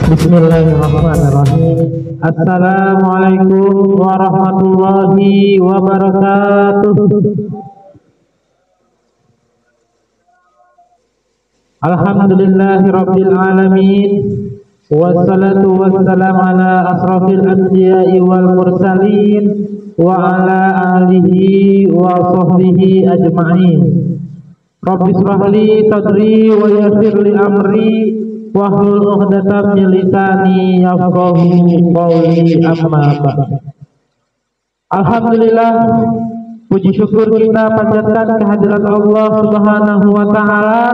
Bismillahirrahmanirrahim. Assalamualaikum warahmatullahi wabarakatuh. Alhamdulillahirabbil alamin. Wassalatu wassalamu ala asrafil anbiya'i wal mursalin wa ala alihi wa sahbihi ajma'in. Rabbi shrah li sadri wa yassir li amri wahlul 'uqdatam min lisani yafqahu qawli, amma ba'd. Alhamdulillah, puji syukur kita panjatkan kehadirat Allah Subhanahu wa taala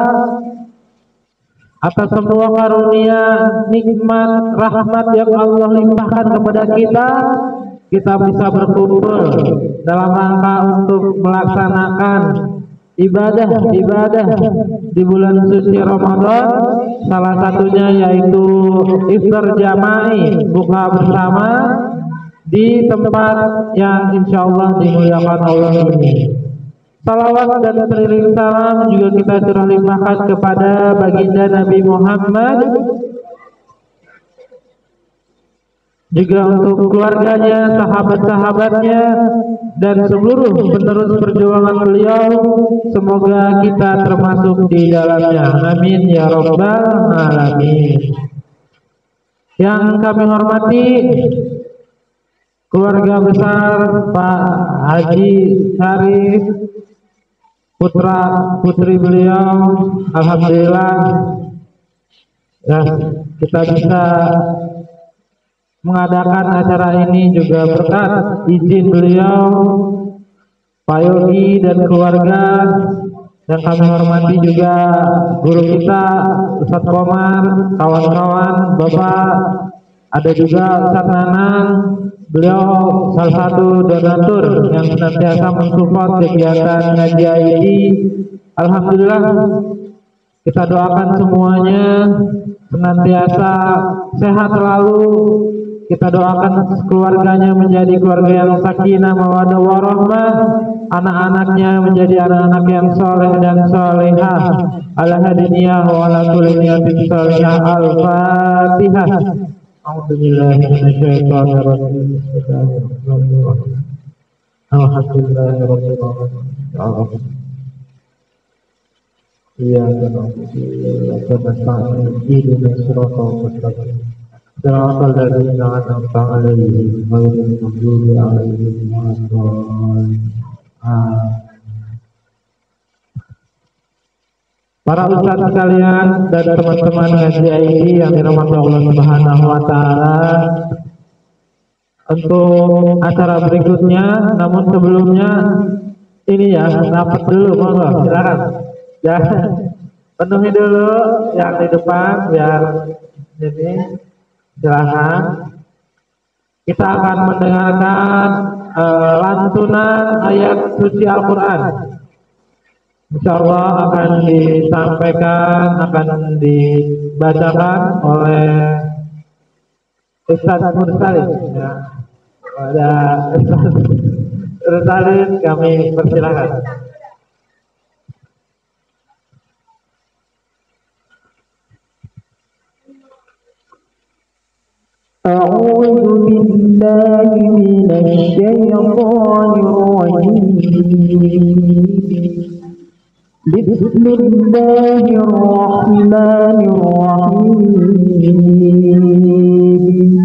atas semua karunia, nikmat, rahmat yang Allah limpahkan kepada kita. Kita bisa berkumpul dalam rangka untuk melaksanakan ibadah di bulan suci Ramadan, salah satunya yaitu iftar jama'i, buka bersama di tempat yang insyaallah dimuliakan Allah ini. Salawat dan teriring salam juga kita curah limpahkan kepada baginda Nabi Muhammad, juga untuk keluarganya, sahabat-sahabatnya, dan seluruh penerus perjuangan beliau. Semoga kita termasuk di dalamnya. Amin ya rabbal alamin. Yang kami hormati keluarga besar Pak Haji Syarif, putra putri beliau, alhamdulillah ya, kita bisa mengadakan acara ini juga berkat izin beliau, Pak Yogi dan keluarga. Dan kami hormati juga guru kita Ustadz Komar, kawan-kawan, Bapak, ada juga Ustadz Nanang. Beliau salah satu donatur yang senantiasa mensupport kegiatan ngaji ini. Alhamdulillah, kita doakan semuanya senantiasa sehat selalu. Kita doakan keluarganya menjadi keluarga yang sakinah mawaddah warahmah, anak-anaknya menjadi anak-anak yang soleh dan solehah. Ala hadiniyah wa ala kulli niyatin solehah. Al-Fatihah. A'udzubillahi minasyaitonir rajim. Bismillahirrahmanirrahim. Alhamdulillahirabbil alamin. Iyyaka na'budu wa iyyaka nasta'in. Ihdinas siratal mustaqim. Siratal ladzina an'amta 'alaihim ghairil maghdubi 'alaihim waladdallin. Para ustadz sekalian dan teman-teman ngaji ID yang dirahmati Allah Subhanahu wa taala, untuk acara berikutnya, namun sebelumnya ini ya, rapat dulu, monggo silakan. Ya, penuhi dulu yang di depan biar ini, silakan. Kita akan mendengarkan lantunan ayat suci Al-Quran. Insyaallah akan disampaikan, akan dibacakan oleh Ustadz Mursalin. Ya. Ada Ustadz Mursalin, kami persilakan. A'udzu billahi minasy syaithanir rajim. Bismillahirrahmanirrahim.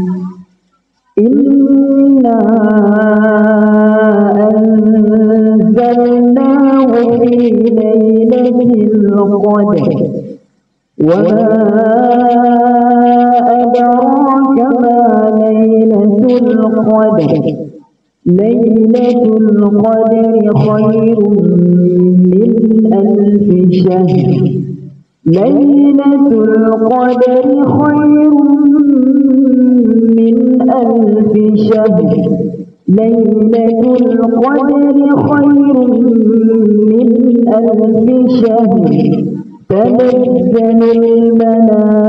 Inna anzalnahu fi lailatul qadr wa ma adraka ma lailatul qadr. Lailatul qadri khairun min alfi syahr. Lailatul qadri khairun min alfi syahr. Lailatul qadri khairun min alfi syahr. Tanazzalul malaikatu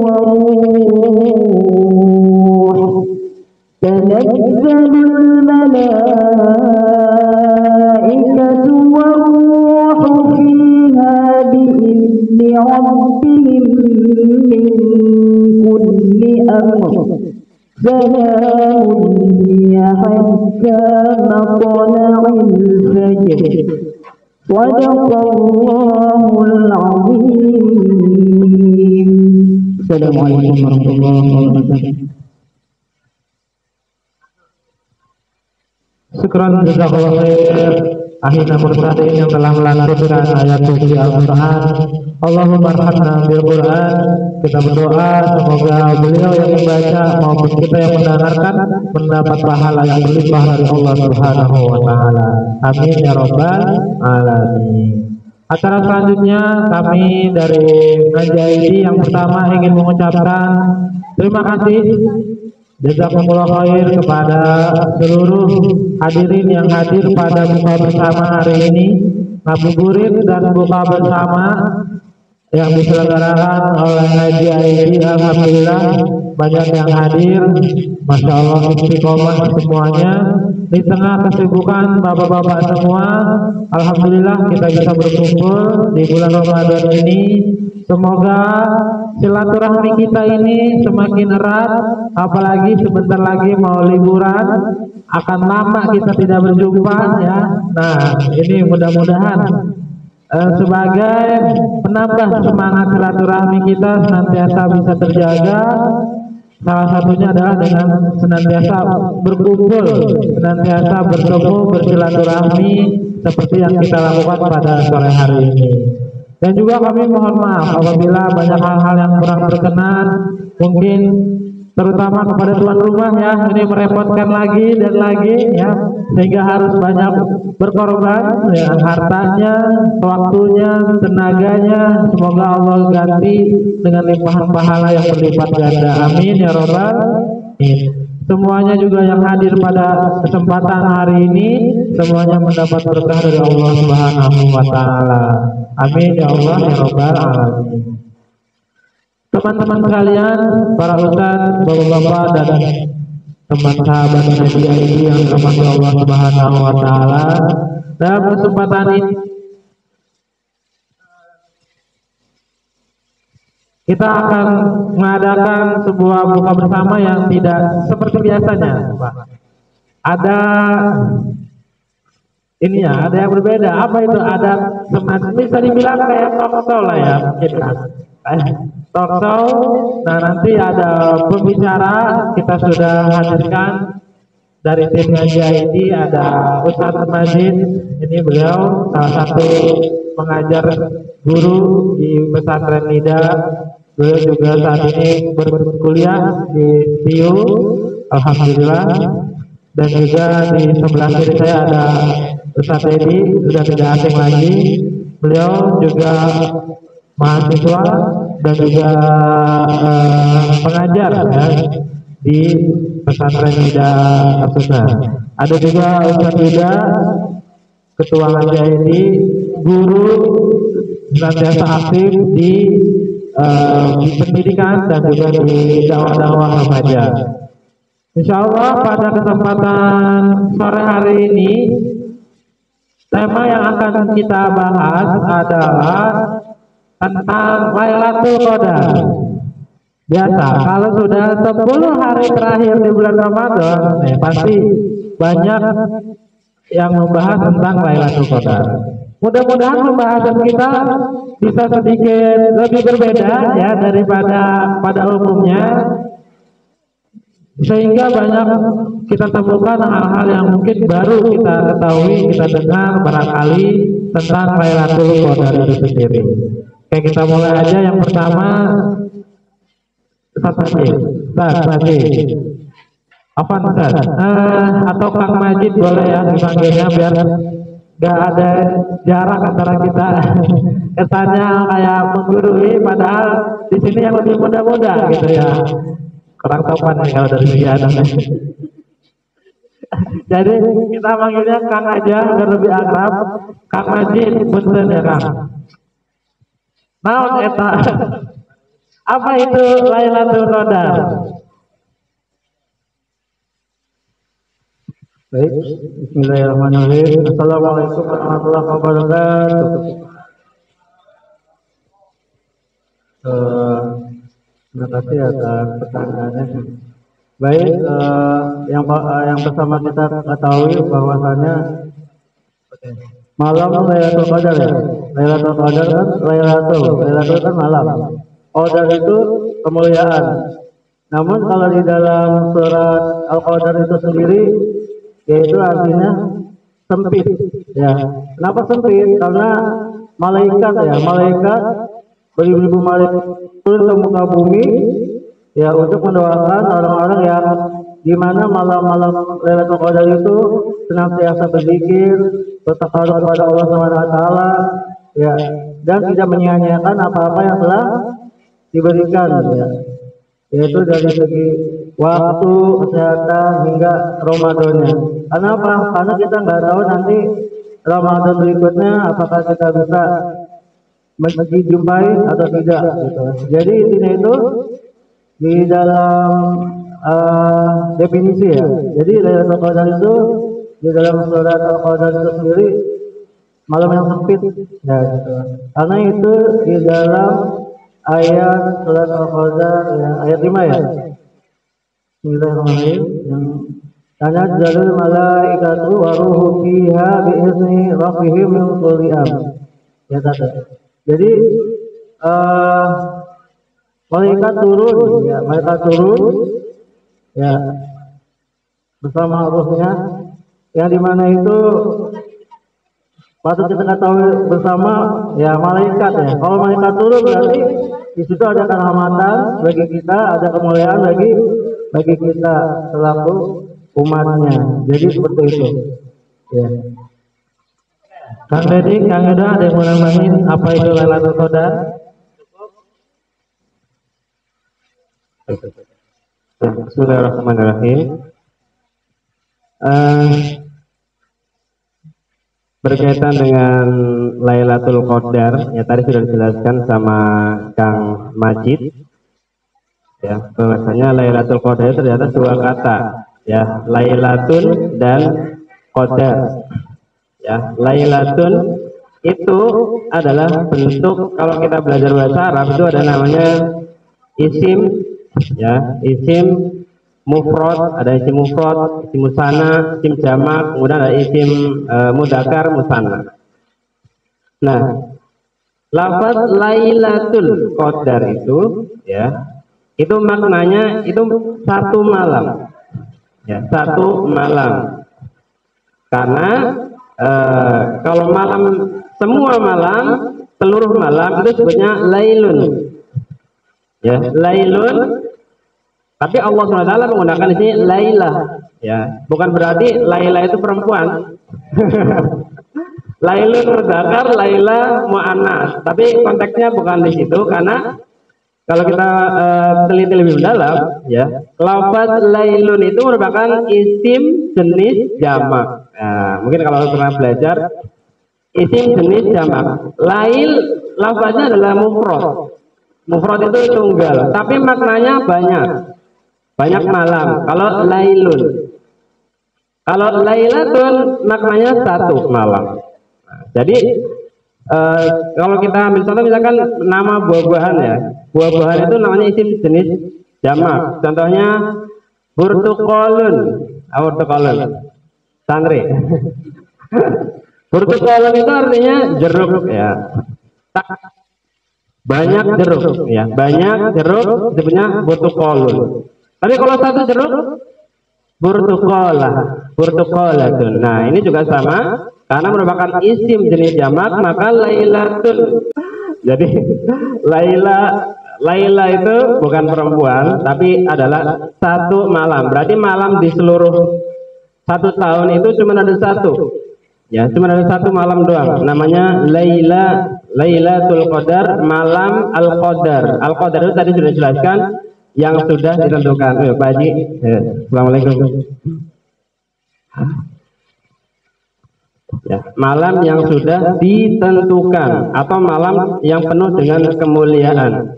war-ruh. Tanazzalul malaikatu war-ruh fiha bi'izni rabbihim Sadaqallahul azim. Assalamualaikum warahmatullahi wabarakatuh. Syukran jazakallahu khair akhina mursalin yang telah melantunkan ayat suci Al-Quran. Allahumma arhamna bil Quran. Kita berdoa semoga beliau yang membaca maupun kita yang mendengarkan mendapat pahala yang berlimpah dari Allah Subhanahu wa taala. Amin ya rabbal alamin. Acara selanjutnya kami dari Ngaji ID yang pertama ingin mengucapkan terima kasih jazakumullah khair kepada seluruh hadirin yang hadir pada buka bersama hari ini, ngabuburit dan buka bersama yang diselenggarakan oleh Ngaji ID. Alhamdulillah banyak yang hadir, masya Allah istiqomah semuanya di tengah kesibukan bapak-bapak semua. Alhamdulillah kita bisa berkumpul di bulan Ramadan ini. Semoga silaturahmi kita ini semakin erat, apalagi sebentar lagi mau liburan, akan lama kita tidak berjumpa ya. Nah, ini mudah-mudahan sebagai penambah semangat silaturahmi kita senantiasa bisa terjaga. Salah satunya adalah dengan senantiasa berkumpul, senantiasa bertemu, bersilaturahmi seperti yang kita lakukan pada sore hari ini. Dan juga kami mohon maaf apabila banyak hal-hal yang kurang berkenan, mungkin terutama kepada tuan rumah ya, ini merepotkan lagi dan lagi ya, sehingga harus banyak berkorban ya, hartanya, waktunya, tenaganya. Semoga Allah ganti dengan limpahan pahala yang berlipat ganda. Amin ya robbal alamin. Semuanya juga yang hadir pada kesempatan hari ini semuanya mendapat berkah dari Allah Subhanahu wa taala. Amin ya Allah ya rabbal alamin. Teman-teman sekalian, para ustaz, bapak-bapak dan teman sahabat Ngaji ID yang dirahmati Allah Subhanahu wa taala, dalam kesempatan ini kita akan mengadakan sebuah buka bersama yang tidak seperti biasanya, Pak. Ada ini ya, ada yang berbeda. Apa itu? Ada semacam bisa dibilang kayak talk show lah ya, mungkin talk show. Nah, nanti ada pembicara, kita sudah hadirkan dari tim Ngaji ID, ada Ustadz Majid. Ini beliau salah satu pengajar guru di pesantren Nida. Beliau juga saat ini berkuliah di TIU, alhamdulillah. Dan juga di sebelah kiri saya ada Ustadz Edi, sudah tidak asing lagi. Beliau juga mahasiswa dan juga pengajar ya, di pesantren Nida Asusa. Ada juga Ustadz Yuda, ketua Ngaji ID, guru senantiasa aktif di pendidikan dan juga di dakwah-dakwah remaja. Insya Allah pada kesempatan sore hari ini tema yang akan kita bahas adalah tentang Lailatul Qadar. Biasa kalau sudah 10 hari terakhir di bulan Ramadan, pasti banyak yang membahas tentang Lailatul Qadar. Mudah-mudahan pembahasan kita bisa sedikit lebih berbeda ya daripada pada umumnya, sehingga banyak kita temukan hal-hal yang mungkin baru kita ketahui, kita dengar barangkali tentang Lailatul Qadar itu sendiri. Oke, kita mulai aja. Yang pertama, Ustaz Majid. Apa Ustaz? Atau Kang Majid boleh ya dipanggilnya biar gak ada jarak antara kita. Kesannya kayak menggurui, padahal di sini yang lebih muda-muda gitu ya. Kurang topan nih kalau dari segi anak. Jadi kita manggilnya Kang aja biar lebih akrab. Kang Majid, punten ya Kang. Naon eta? Apa itu Lailatul Qadar? Baik, bismillahirrahmanirrahim. Assalamualaikum warahmatullahi wabarakatuh. Terima kasih atas pertanyaannya. Baik, yang bersama kita ketahui bahwasannya Malam Lailatul Qadar ya. Lailatul Qadar kan Lailatul kan malam. Qadar itu kemuliaan. Namun kalau di dalam surat Al-Qadar itu sendiri yaitu artinya sempit ya. Kenapa sempit? Karena malaikat beribu-ribu malaikat turun ke muka bumi ya untuk mendoakan orang-orang yang di mana malam-malam Lailatul Qadar itu senantiasa berzikir, bertakarub kepada Allah Subhanahu wa taala ya, dan tidak menyia-nyiakan apa-apa yang telah diberikan ya. Yaitu dari segi waktu, kesehatan hingga Ramadannya. Kenapa? Karena kita nggak tahu nanti Ramadan berikutnya apakah kita bisa menjumpai atau tidak gitu. Jadi intinya itu di dalam definisi ya. Jadi Lailatul Qadar itu di dalam surat Al-Qadar itu sendiri malam yang sempit ya gitu. Karena itu di dalam ayat surat Al-Qadar ya, ayat 5 ya. Bismillahirrahmanirrahim. Yang tanazzalul malaikatu wa ruhu fiha bi izni rabbihim min kulli amr. Ya tadi. Jadi malaikat turun ya bersama ruhnya yang dimana itu patut kita ketahui bersama ya malaikat ya. Kalau malaikat turun berarti di situ ada kerahmatan bagi kita, ada kemuliaan bagi kita selaku umatnya. Jadi seperti itu. Ya. Kang Deddy, Kang Eda, ada yang mau nambahin apa itu Lailatul Qadar? Bismillahirrahmanirrahim. Berkaitan dengan Lailatul Qadar, ya tadi sudah dijelaskan sama Kang Majid. Ya, bahwasanya Lailatul Qadar ternyata dua kata, ya, Lailatun dan Qadar. Ya, Lailatun itu adalah bentuk, kalau kita belajar bahasa Arab itu ada namanya isim, ya, isim mufrad, ada isim mufrad, isim musanna, isim jamak, kemudian ada isim mudzakkar musanna. Nah, lafaz Lailatul Qadar itu ya, itu maknanya itu satu malam. Ya, satu malam. Karena kalau malam, semua malam, seluruh malam itu sebutnya lailun. Ya, lailun. Tapi Allah SWT menggunakan di sini Laila, ya, bukan berarti Laila itu perempuan. Lailun mudzakkar, Laila muannas. Tapi konteksnya bukan di situ, karena kalau kita teliti lebih mendalam, ya, lafaz lailun itu merupakan isim jenis jamak. Nah, mungkin kalau pernah belajar isim jenis jamak. Lail lafaznya adalah mufrad. Mufrad itu tunggal, tapi maknanya banyak malam. Kalau lailun, kalau lailatun maknanya satu malam. Nah, jadi kalau kita ambil contoh misalkan nama buah-buahan ya, buah-buahan itu namanya isim jenis jamak. Contohnya burtukolun, sangre. Burtukolun itu artinya jeruk ya. Banyak jeruk ya, banyak jeruk disebutnya burtukolun. Tapi kalau satu jeruk burtukolatun. Nah, ini juga sama karena merupakan isim jenis jamak, maka lailatun. Jadi Laila itu bukan perempuan, tapi adalah satu malam. Berarti malam di seluruh satu tahun itu cuma ada satu. Ya, cuma ada satu malam doang. Namanya Lailatul Qadar, malam Al-Qadar. Al-Qadar itu tadi sudah dijelaskan yang sudah ditentukan. Pak Haji, Assalamualaikum. Ya, malam yang sudah ditentukan atau malam yang penuh dengan kemuliaan.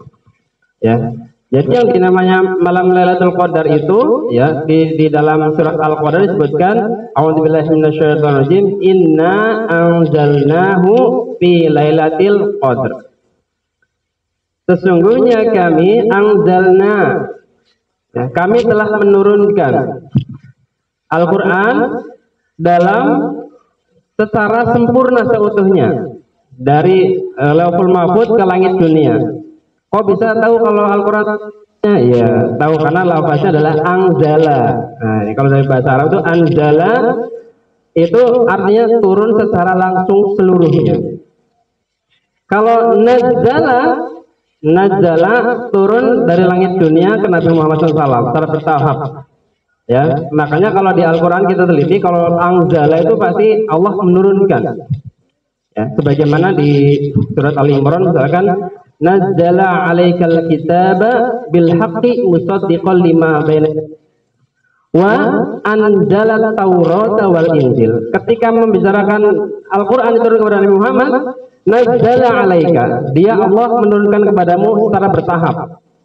Ya, jadi yang dinamanya malam Lailatul Qadar itu, ya, di dalam surat Al-Qadar disebutkan, A'udzubillahi minasyaitonirrajim, inna anzalnahu fi lailatul qadar. Sesungguhnya kami anzalna, ya, kami telah menurunkan Al-Quran dalam secara sempurna seutuhnya dari level mahfuz ke langit dunia. Kok bisa tahu kalau Al-Quran? Ya, tahu karena lafaznya adalah anzala. Nah, ini kalau dari bahasa Arab itu anzala itu artinya turun secara langsung seluruhnya. Kalau nazala turun dari langit dunia ke Nabi Muhammad SAW secara bertahap. Ya, makanya kalau di Al-Quran kita teliti, kalau anzala itu pasti Allah menurunkan. Ya, sebagaimana di surat Al-Imran misalkan nazzala 'alaikal kitaba bil haqqi musaddiqan lima baina wa anzala taurata wal injil. Ketika membicarakan Al-Qur'an itu kepada Nabi Muhammad, nazzala 'alaika, dia Allah menurunkan kepadamu secara bertahap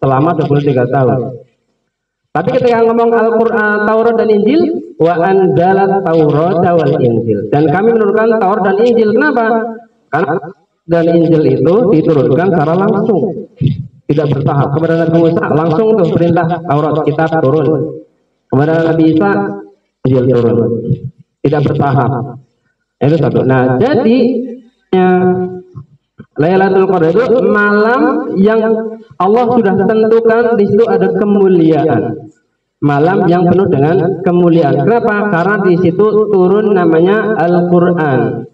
selama 23 tahun. Tapi ketika ngomong Al-Qur'an, Taurat dan Injil, wa anzala taurata wal injil, dan kami menurunkan Taurat dan Injil. Kenapa? Karena dan Injil itu diturunkan secara langsung, tidak bertahap. Kepada Nabi Musa langsung tuh perintah Taurat, kitab turun. Kepada Nabi Isa Injil turun, tidak bertahap. Itu satu. Nah, jadi Lailatul Qadar itu malam yang Allah sudah tentukan, di situ ada kemuliaan. Malam yang penuh dengan kemuliaan. Kenapa? Karena di situ turun namanya Al-Qur'an.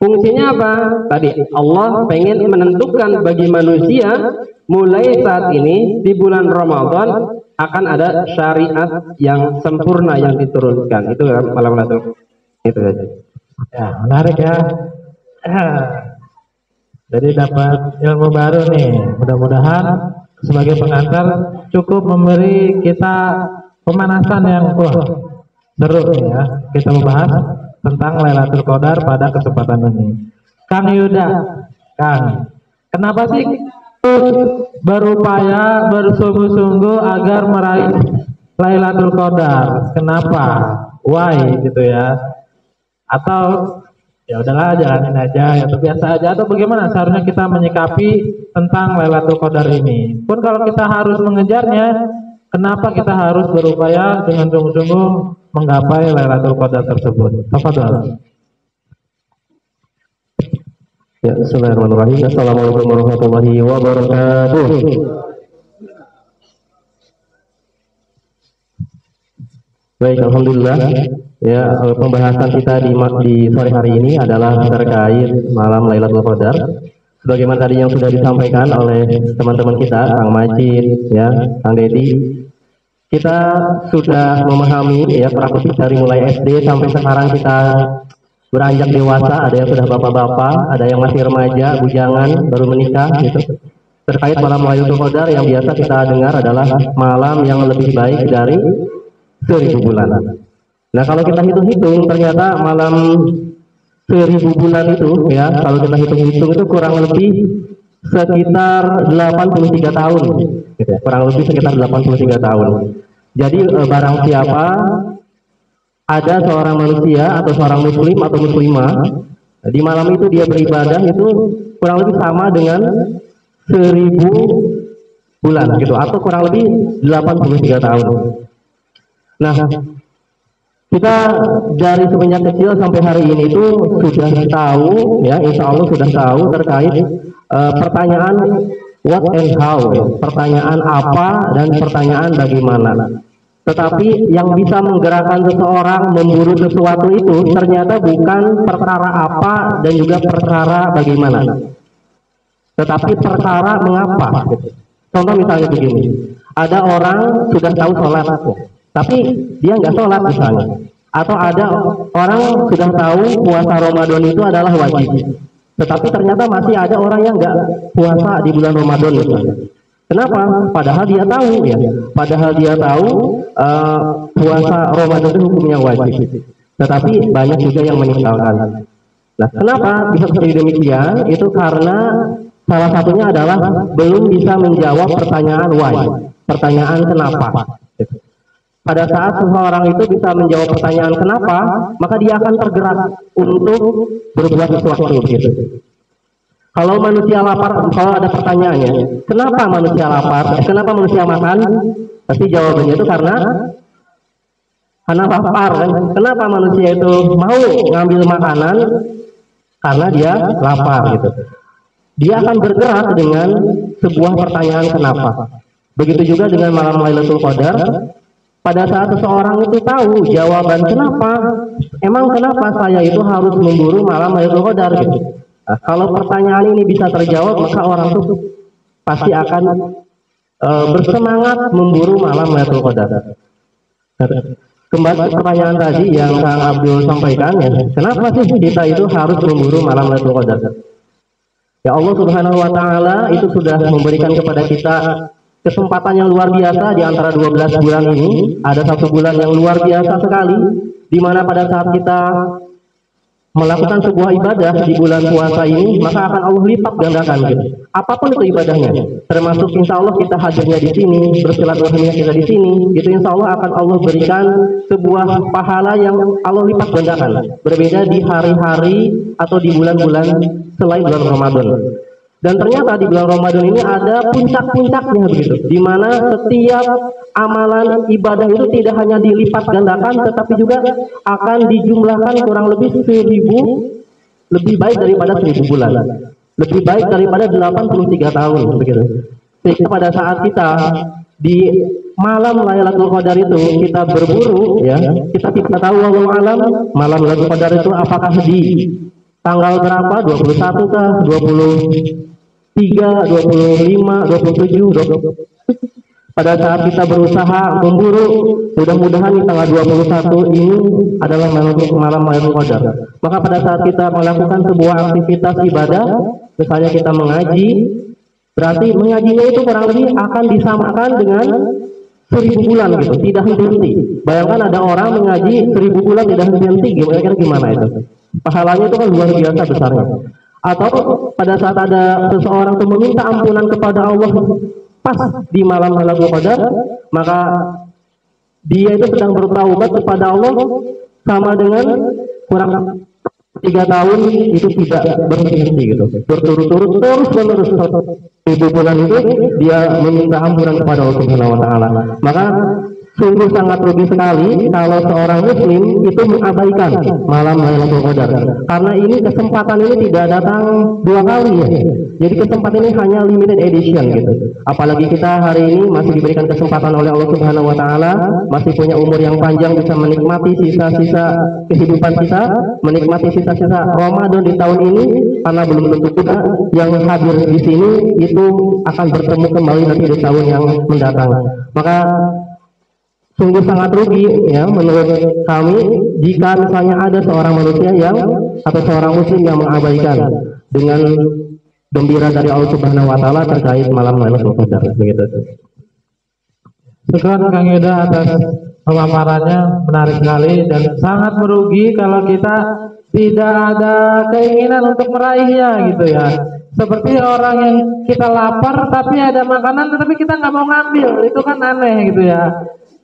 Fungsinya apa? Tadi Allah pengen menentukan bagi manusia mulai saat ini di bulan Ramadan akan ada syariat yang sempurna yang diturunkan. Itu malam Lailatul itu saja. Ya, menarik ya. Jadi dapat ilmu baru nih. Mudah-mudahan sebagai pengantar cukup memberi kita pemanasan yang seru nih ya. Kita membahas tentang Lailatul Qadar pada kesempatan ini. Kang Yuda, Kang, kenapa sih berupaya bersungguh-sungguh agar meraih Lailatul Qadar? Kenapa? Why gitu ya? Atau ya udahlah jalanin aja, atau biasa aja, atau bagaimana seharusnya kita menyikapi tentang Lailatul Qadar ini? Pun kalau kita harus mengejarnya, kenapa kita harus berupaya dengan sungguh-sungguh menggapai Lailatul Qadar tersebut? Tafadhol. Ya, bismillahirrahmanirrahim. Assalamualaikum warahmatullahi wabarakatuh. Baik, alhamdulillah. Ya, pembahasan kita di sore hari ini adalah terkait malam Lailatul Qadar. Sebagaimana tadi yang sudah disampaikan oleh teman-teman kita, Kang Majid, ya, Kang Dedi. Kita sudah memahami ya praktik dari mulai SD sampai sekarang kita beranjak dewasa, ada yang sudah bapak-bapak, ada yang masih remaja, bujangan, baru menikah gitu. Terkait malam Lailatul Qadar yang biasa kita dengar adalah malam yang lebih baik dari 1000 bulan. Nah, kalau kita hitung-hitung ternyata malam 1000 bulan itu ya, kalau kita hitung-hitung itu kurang lebih sekitar 83 tahun gitu ya. Kurang lebih sekitar 83 tahun. Jadi barang siapa ada seorang manusia atau seorang muslim atau muslimah di malam itu dia beribadah, itu kurang lebih sama dengan 1000 bulan gitu, atau kurang lebih 83 tahun. Nah, kita dari semenjak kecil sampai hari ini itu sudah tahu ya, insya Allah sudah tahu terkait pertanyaan what and how, pertanyaan apa dan pertanyaan bagaimana. Tetapi yang bisa menggerakkan seseorang memburu sesuatu itu ternyata bukan perkara apa dan juga perkara bagaimana, tetapi perkara mengapa. Contoh misalnya begini, ada orang sudah tahu sholat, tapi dia nggak sholat misalnya. Atau ada orang sudah tahu puasa Ramadan itu adalah wajib, tetapi ternyata masih ada orang yang nggak puasa di bulan Ramadan misalnya. Kenapa? Padahal dia tahu ya, padahal dia tahu puasa Ramadan itu hukumnya wajib, tetapi banyak juga yang meninggalkan. Nah, kenapa bisa seperti demikian? Itu karena salah satunya adalah belum bisa menjawab pertanyaan why, pertanyaan kenapa. Pada saat seseorang itu bisa menjawab pertanyaan kenapa, maka dia akan tergerak untuk berbuat sesuatu gitu. Kalau manusia lapar, kalau ada pertanyaannya, kenapa manusia lapar? Kenapa manusia makan? Pasti jawabannya itu karena karena lapar kan. Kenapa manusia itu mau ngambil makanan? Karena dia lapar gitu. Dia akan bergerak dengan sebuah pertanyaan kenapa. Begitu juga dengan malam Lailatul Qadar. Pada saat seseorang itu tahu jawaban kenapa, emang kenapa saya itu harus memburu malam Lailatul Qadar gitu. Nah, kalau pertanyaan ini bisa terjawab, maka orang itu pasti akan bersemangat memburu malam Lailatul Qadar. Kembali ke pertanyaan tadi yang Kang Abdul sampaikan, ya, kenapa sih kita itu harus memburu malam Lailatul Qadar? Ya Allah Subhanahu wa taala itu sudah memberikan kepada kita kesempatan yang luar biasa di antara 12 bulan ini. Ada satu bulan yang luar biasa sekali, di mana pada saat kita melakukan sebuah ibadah di bulan puasa ini, maka akan Allah lipat gandakan gitu. Apapun itu ibadahnya, termasuk insya Allah kita hadirnya di sini, bersilaturahminya kita di sini, itu insya Allah akan Allah berikan sebuah pahala yang Allah lipat gandakan. Berbeda di hari-hari atau di bulan-bulan selain bulan Ramadan. Dan ternyata di bulan Ramadan ini ada puncak-puncaknya begitu, di mana setiap amalan ibadah itu tidak hanya dilipat gandakan, tetapi juga akan dijumlahkan kurang lebih 1000, lebih baik daripada 1000 bulan, lebih baik daripada 83 tahun begitu. Sehingga pada saat kita di malam Lailatul Qadar itu kita berburu, ya, kita tidak tahu wallahu alam malam Lailatul Qadar itu apakah di tanggal berapa, 21 kah, 23, 25, 27, 20. Pada saat kita berusaha memburu, mudah-mudahan di tanggal 21 ini adalah malam Lailatul Qadar. Maka pada saat kita melakukan sebuah aktivitas ibadah, misalnya kita mengaji, berarti mengajinya itu kurang lebih akan disamakan dengan 1000 bulan gitu, tidak henti-henti. Bayangkan ada orang mengaji 1000 bulan tidak henti-henti, gimana itu? Pahalanya itu kan luar biasa besarnya. Atau pada saat ada seseorang itu meminta ampunan kepada Allah pas di malam Lailatul Qadar, maka dia itu sedang bertaubat kepada Allah sama dengan kurang 3 tahun itu tidak berhenti gitu, berturut-turut terus menerus 1000 bulan itu dia meminta ampunan kepada Allah Subhanahu wa taala. Maka sungguh sangat rugi sekali kalau seorang muslim itu mengabaikan malam Lailatul Qadar, karena ini kesempatan ini tidak datang 2 kali ya. Jadi kesempatan ini hanya limited edition gitu. Apalagi kita hari ini masih diberikan kesempatan oleh Allah Subhanahu wa taala, masih punya umur yang panjang, bisa menikmati sisa-sisa kehidupan kita, menikmati sisa-sisa Ramadan di tahun ini, karena belum tentu juga yang hadir di sini itu akan bertemu kembali nanti di tahun yang mendatang. Maka sungguh sangat rugi ya menurut kami jika misalnya ada seorang manusia yang atau seorang muslim yang mengabaikan dengan gembira dari Allah Subhanahu wa taala terkait malam Lailatul Qadar begitu. Syukur Kang Yuda atas pemaparannya, menarik sekali dan sangat merugi kalau kita tidak ada keinginan untuk meraihnya gitu ya. Seperti orang yang kita lapar tapi ada makanan tapi kita nggak mau ngambil, itu kan aneh gitu ya.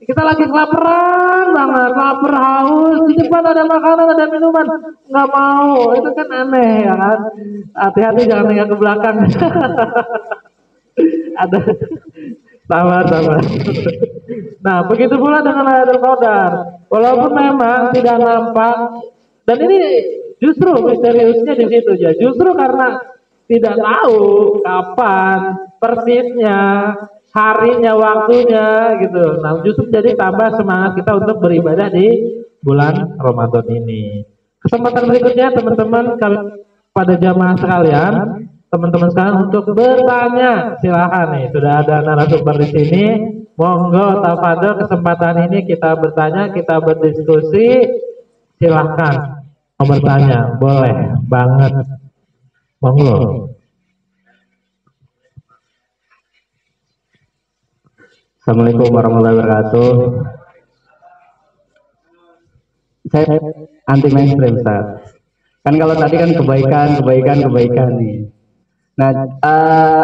Kita lagi kelaparan banget, lapar, haus, di depan ada makanan, ada minuman, nggak mau, itu kan aneh ya kan. Hati-hati jangan lihat ke belakang. Ada sama. Nah, begitu pula dengan Lailatul Qadar. Walaupun memang tidak nampak, dan ini justru misteriusnya di situ ya. Justru karena tidak tahu kapan persisnya, harinya, waktunya gitu. Nah, justru jadi tambah semangat kita untuk beribadah di bulan Ramadan ini. Kesempatan berikutnya teman-teman pada jamaah sekalian, teman-teman sekalian untuk bertanya, silakan nih. Sudah ada narasumber di sini. Monggo tafadhol, kesempatan ini kita bertanya, kita berdiskusi. Silakan mau bertanya, boleh banget. Monggo. Assalamualaikum warahmatullahi wabarakatuh. Saya anti mainstream, Ustaz. Kan kalau tadi kan kebaikan nih. Nah,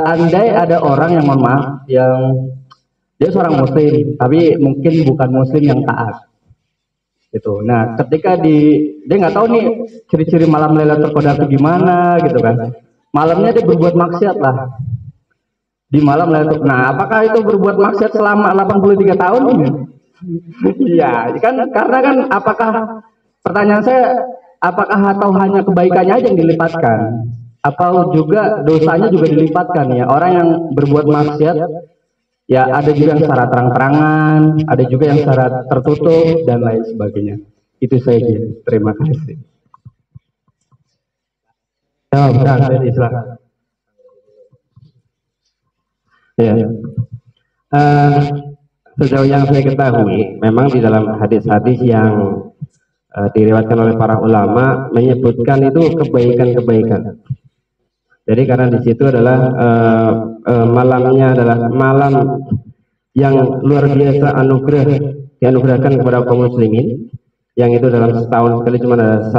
andai ada orang yang mohon maaf, yang dia seorang muslim, tapi mungkin bukan muslim yang taat. Gitu. Nah, ketika dia nggak tahu nih ciri-ciri malam Lailatul Qadar itu gimana gitu kan. Malamnya dia berbuat maksiat lah. Di malam Lailatul. Nah, apakah itu berbuat maksiat selama 83 tahun? Iya, kan karena kan apakah pertanyaan saya apakah atau hanya kebaikannya aja yang dilipatkan? Atau juga dosanya juga dilipatkan ya? Orang yang berbuat maksiat ya ada juga yang secara terang-terangan, ada juga yang secara tertutup dan lain sebagainya. Itu saja. Terima kasih. Ya, benar, Islam. Ya. Sejauh yang saya ketahui, memang di dalam hadis-hadis yang diriwayatkan oleh para ulama menyebutkan itu kebaikan-kebaikan. Jadi karena di situ adalah malamnya adalah malam yang luar biasa dianugerahkan kepada kaum muslimin, yang itu dalam setahun sekali cuma ada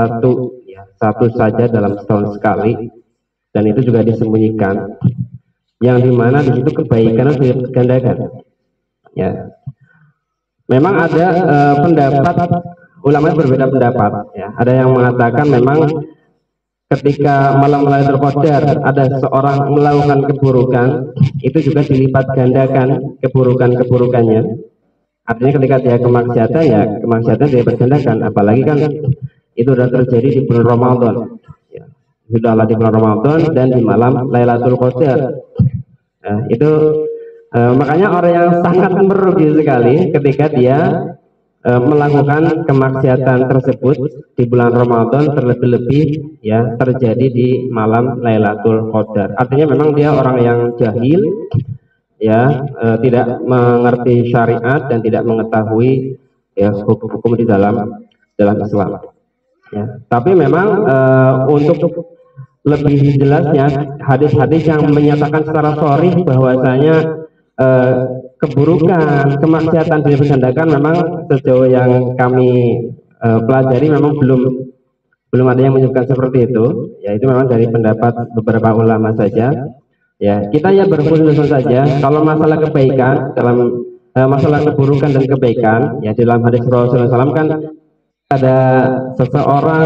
satu saja dalam setahun sekali, dan itu juga disembunyikan, yang dimana di situ kebaikan harus digandakan. Ya, memang ada pendapat ulama berbeda pendapat. Ya, ada yang mengatakan memang ketika malam Lailatul Qadar ada seorang melakukan keburukan, itu juga dilipat gandakan keburukannya. Artinya ketika dia kemaksiatan, ya kemaksiatan dia bergandakan. Apalagi kan itu sudah terjadi di bulan Ramadan. Ya, sudahlah di bulan Ramadan dan di malam Lailatul Qadar. Itu makanya orang yang sangat merugi sekali ketika dia melakukan kemaksiatan tersebut di bulan Ramadan, terlebih-lebih ya terjadi di malam Lailatul Qadar. Artinya memang dia orang yang jahil, ya, tidak mengerti syariat dan tidak mengetahui ya hukum di dalam Islam. Ya. Tapi memang untuk lebih jelasnya hadis-hadis yang menyatakan secara sharih bahwasanya keburukan, kemaksiatan dibergandakan, memang sejauh yang kami pelajari memang belum ada yang menyebutkan seperti itu. Ya, itu memang dari pendapat beberapa ulama saja. Ya, kita ya berhusnuzon saja. Kalau masalah kebaikan, dalam masalah keburukan dan kebaikan, ya dalam hadis Rasulullah SAW kan ada seseorang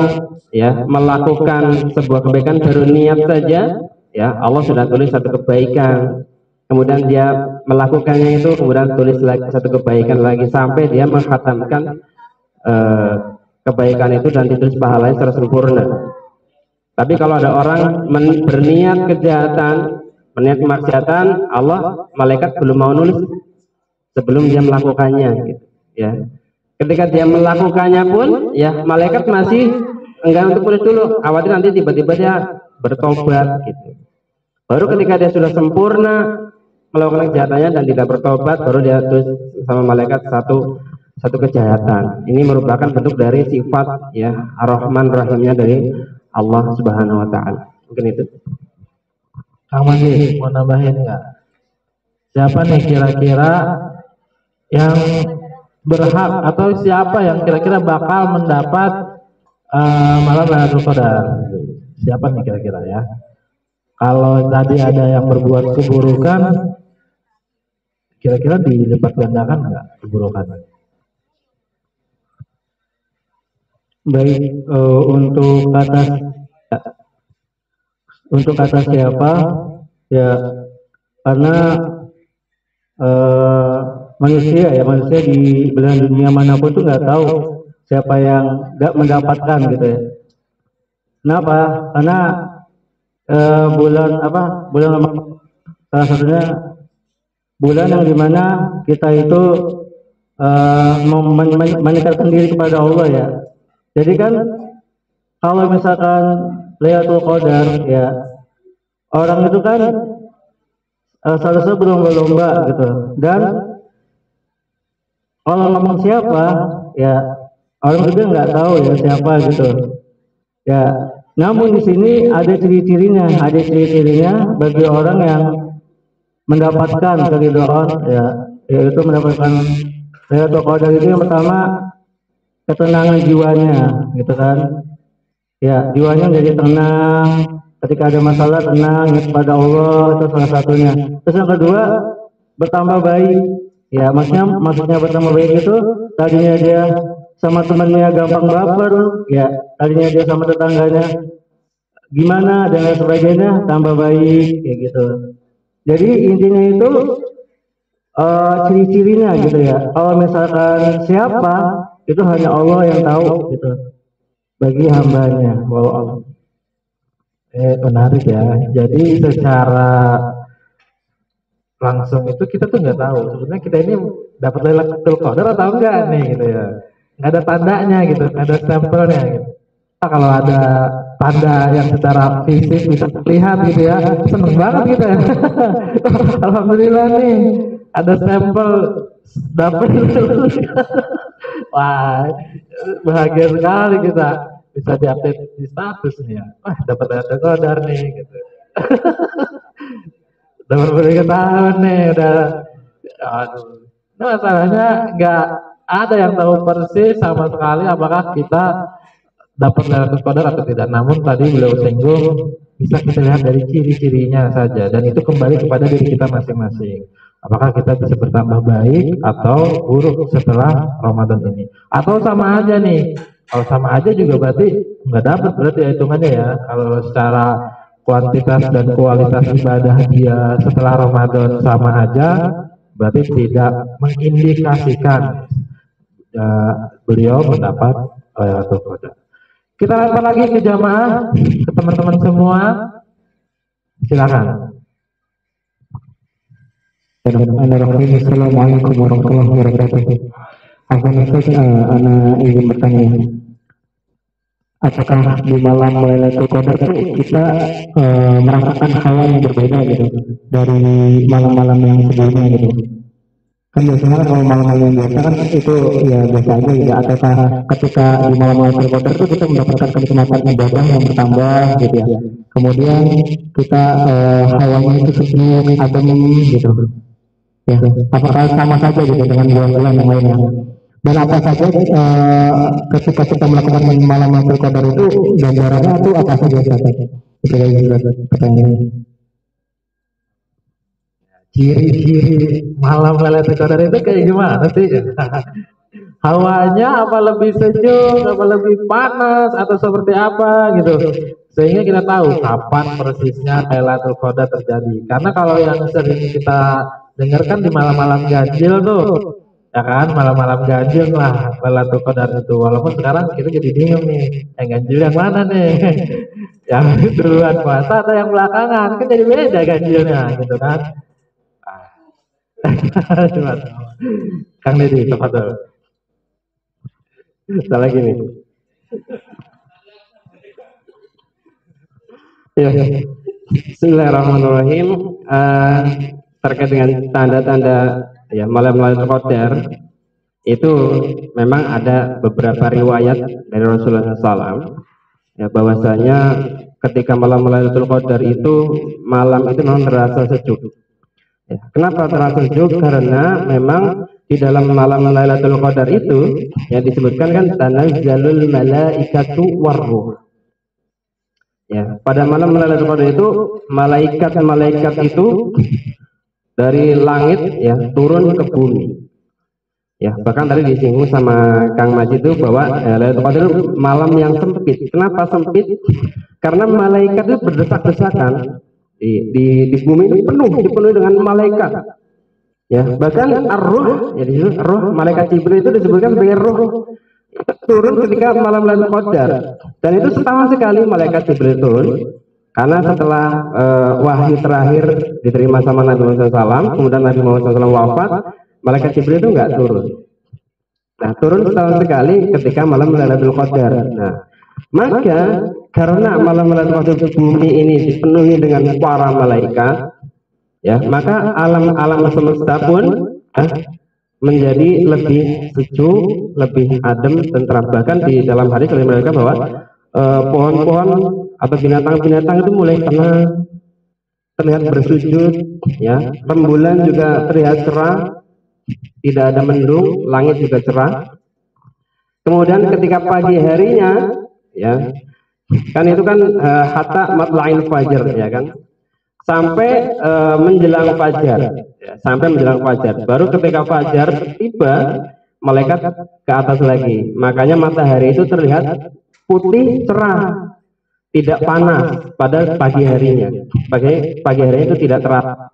ya melakukan sebuah kebaikan baru niat saja, ya Allah sudah tulis satu kebaikan. Kemudian dia melakukannya itu, kemudian tulis lagi satu kebaikan lagi sampai dia menghatamkan kebaikan itu dan ditulis pahalanya secara sempurna. Tapi kalau ada orang berniat kejahatan, berniat kemaksiatan, Allah, malaikat belum mau nulis sebelum dia melakukannya. Gitu, ya. Ketika dia melakukannya pun, ya malaikat masih enggan untuk nulis dulu. Khawatir nanti tiba-tiba dia bertobat. Gitu. Baru ketika dia sudah sempurna melakukan kejahatannya dan tidak bertobat, baru dia tulis sama malaikat satu kejahatan. Ini merupakan bentuk dari sifat ya Ar-Rahman Rahimnya dari Allah Subhanahu Wa Taala. Mungkin itu. Kang Masih mau nambahin nggak? Siapa nih kira-kira yang berhak atau siapa yang kira-kira bakal mendapat malam Lailatul Qadar? Siapa nih kira-kira ya? Kalau tadi ada yang berbuat keburukan, kira-kira dilipat gandakan nggak keburukan? Baik, untuk kata siapa ya, karena manusia di belahan dunia manapun tuh nggak tahu siapa yang nggak mendapatkan gitu ya. Kenapa? Karena bulan Ramadan salah satunya bulan yang dimana kita itu mendekatkan diri kepada Allah ya. Jadi kan kalau misalkan Lailatul Qadar ya, orang itu kan seharusnya berlomba-lomba gitu. Dan kalau ngomong siapa ya, orang juga nggak tahu ya siapa gitu. Ya, namun di sini ada ciri-cirinya bagi orang yang mendapatkan keridhaan ya, yaitu mendapatkan Lailatul Qadar itu yang pertama ketenangan jiwanya gitu kan. Ya, jiwanya menjadi tenang, ketika ada masalah tenang kepada Allah, itu salah satunya. Terus yang kedua bertambah baik. Ya, maksudnya bertambah baik itu tadinya dia sama temannya gampang baper, ya tadinya dia sama tetangganya gimana dan lain sebagainya, tambah baik kayak gitu. Jadi intinya itu ciri-cirinya gitu ya. Kalau misalkan siapa itu hanya Allah yang tahu gitu. Bagi hambanya, wallah. Menarik ya. Jadi secara langsung itu kita tuh nggak tahu sebenarnya kita ini dapat Lailatul Qadar atau enggak nih gitu ya. Nggak ada tandanya gitu, nggak ada stempelnya gitu. Nah, kalau ada tanda yang secara fisik bisa terlihat gitu ya, seneng banget gitu ya. Alhamdulillah nih ada stempel dapat. Wah, bahagia sekali kita bisa diupdate di status nih ya. Wah, dapat Lailatul Qadar nih gitu. Udah berbagai tahun nih, udah. Aduh. Nah, masalahnya nggak ada yang tahu persis sama sekali apakah kita dapat Lailatul Qadar atau tidak. Namun tadi beliau singgung bisa kita lihat dari ciri-cirinya saja dan itu kembali kepada diri kita masing-masing. Apakah kita bisa bertambah baik atau buruk setelah Ramadan ini? Atau sama aja nih? Kalau sama aja juga berarti nggak dapat berarti ya hitungannya ya. Kalau secara kuantitas dan kualitas ibadah dia setelah Ramadan sama aja, berarti tidak mengindikasikan beliau mendapat Lailatul Qadar. Kita lempar lagi ke jamaah, ke teman-teman semua. Silakan. Assalamualaikum warahmatullahi wabarakatuh. Ana ingin bertanya, apakah di malam Lailatul Qadar itu kita merasakan hal yang berbeda gitu dari malam-malam yang sebelumnya gitu? Kan biasanya kalau malam-malam yang biasa kan itu ya biasa aja gitu. Ataukah ketika di malam Lailatul Qadar itu kita mendapatkan kenikmatan ibadah yang bertambah gitu ya? Kemudian kita hawanya itu sejuk, adem gitu. Ya, apakah sama saja gitu dengan bulan-bulan yang lainnya? Dan apa saja ketika kita melakukan malam Lailatul Qadar itu gambarannya itu apa saja? Itu juga pertanyaannya. Ciri-ciri malam Lailatul Qadar itu kayak gimana sih? Hawanya apa lebih sejuk, apa lebih panas, atau seperti apa gitu? Sehingga kita tahu kapan persisnya Lailatul Qadar terjadi. Karena kalau yang sering kita dengarkan di malam-malam ganjil tuh, ya kan, malam-malam ganjil lah Lailatul Qadar itu. Walaupun sekarang kita jadi bingung nih, yang ganjil yang mana nih? Yang duluan puasa atau yang belakangan? Kan jadi beda ganjilnya gitu kan. Kang Deddy, tafadhol. Salah gini. Ya. Bismillahirrahmanirrahim. Terkait dengan tanda-tanda ya malam Lailatul Qadar itu memang ada beberapa riwayat dari Rasulullah SAW ya bahwasanya ketika malam Lailatul Qadar itu malam itu memang terasa sejuk. Ya, kenapa terasa sejuk? Karena memang di dalam malam Lailatul Qadar itu yang disebutkan kan tanazzalul malaikatu warruh. Ya, pada malam Lailatul Qadar itu malaikat-malaikat itu dari langit ya turun ke bumi. Ya, bahkan tadi disinggung sama Kang Majid itu bahwa Lailatul Qadar itu malam yang sempit. Kenapa sempit? Karena malaikat itu berdesak-desakan. Di bumi ini dipenuhi dengan malaikat. Ya, bahkan ar-ruh, ya ruh malaikat Jibril itu disebutkan sebagai ruh turun ketika malam Lailatul Qadar. Dan itu setahun sekali malaikat Jibril turun. Karena setelah wahyu terakhir diterima sama Nabi Muhammad SAW, kemudian Nabi Muhammad SAW wafat, malaikat Jibril itu nggak turun. Nah, turun setahun sekali ketika malam Lailatul Qadar. Nah, maka karena malam Lailatul Qadar bumi ini dipenuhi dengan para malaikat, ya, maka alam semesta pun menjadi lebih sejuk, lebih adem, tentram. Bahkan di dalam hadis oleh mereka bahwa pohon-pohon atau binatang-binatang itu mulai tenang, terlihat bersujud, ya, rembulan juga terlihat cerah, tidak ada mendung, langit juga cerah. Kemudian ketika pagi harinya, ya, kan itu kan hatta matla'il fajar, ya kan, sampai menjelang fajar, ya, sampai menjelang fajar. Baru ketika fajar tiba, malaikat ke atas lagi. Makanya matahari itu terlihat putih cerah, tidak panas pada pagi harinya. Pagi harinya itu tidak terang.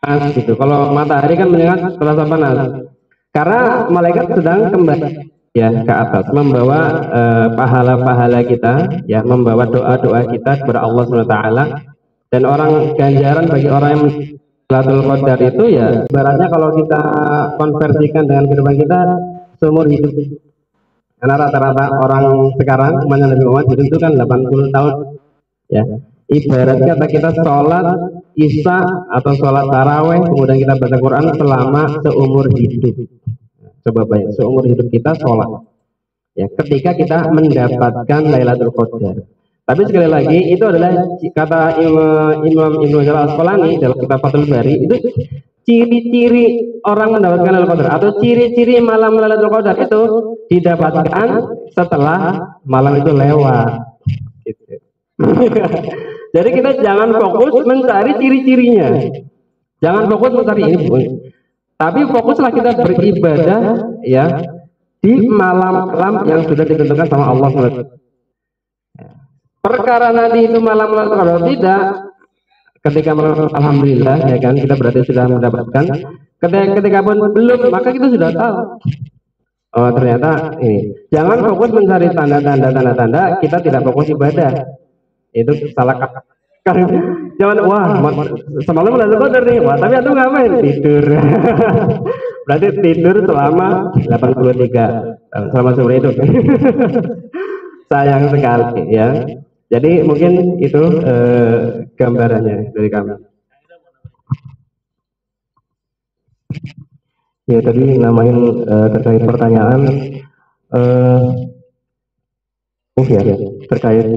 panas gitu. Kalau matahari kan menyengat terasa panas. Karena malaikat sedang kembali ya ke atas, membawa pahala-pahala kita, ya membawa doa-doa kita kepada Allah SWT. Dan orang ganjaran bagi orang yang Lailatul Qadar itu ya, ibaratnya kalau kita konversikan dengan kehidupan kita seumur hidup. Karena rata-rata orang sekarang umatnya Nabi Muhammad itu kan 80 tahun, ya. Ibarat kata kita sholat isya atau sholat taraweh, kemudian kita baca Quran selama seumur hidup. Coba bayang, seumur hidup kita sholat. Ya, ketika kita mendapatkan Lailatul Qadar. Tapi sekali lagi itu adalah kata Imam Ibnu Hajar Al-Asqalani dalam kitab Fathul Bari, itu ciri-ciri orang mendapatkan Lailatul Qadar atau ciri-ciri malam Lailatul Qadar itu didapatkan setelah malam itu lewat. Gitu. Jadi kita jangan fokus mencari ciri-cirinya, jangan fokus mencari ini, tapi fokuslah kita beribadah ya di malam-malam yang sudah ditentukan sama Allah SWT. Perkara nanti itu malam atau tidak, ketika alhamdulillah ya kan, kita berarti sudah mendapatkan. Ketika pun belum, maka kita sudah tahu. Oh ternyata ini. Jangan fokus mencari tanda-tanda, kita tidak fokus ibadah. Itu salah kan. Jangan wah semalam Lailatul Qadar nih, wah tapi aku ngapain? Tidur. Berarti tidur selama 83 selama sore itu. Sayang sekali ya. Jadi mungkin itu gambarannya dari kami. Ya tadi namain terkait pertanyaan ya terkait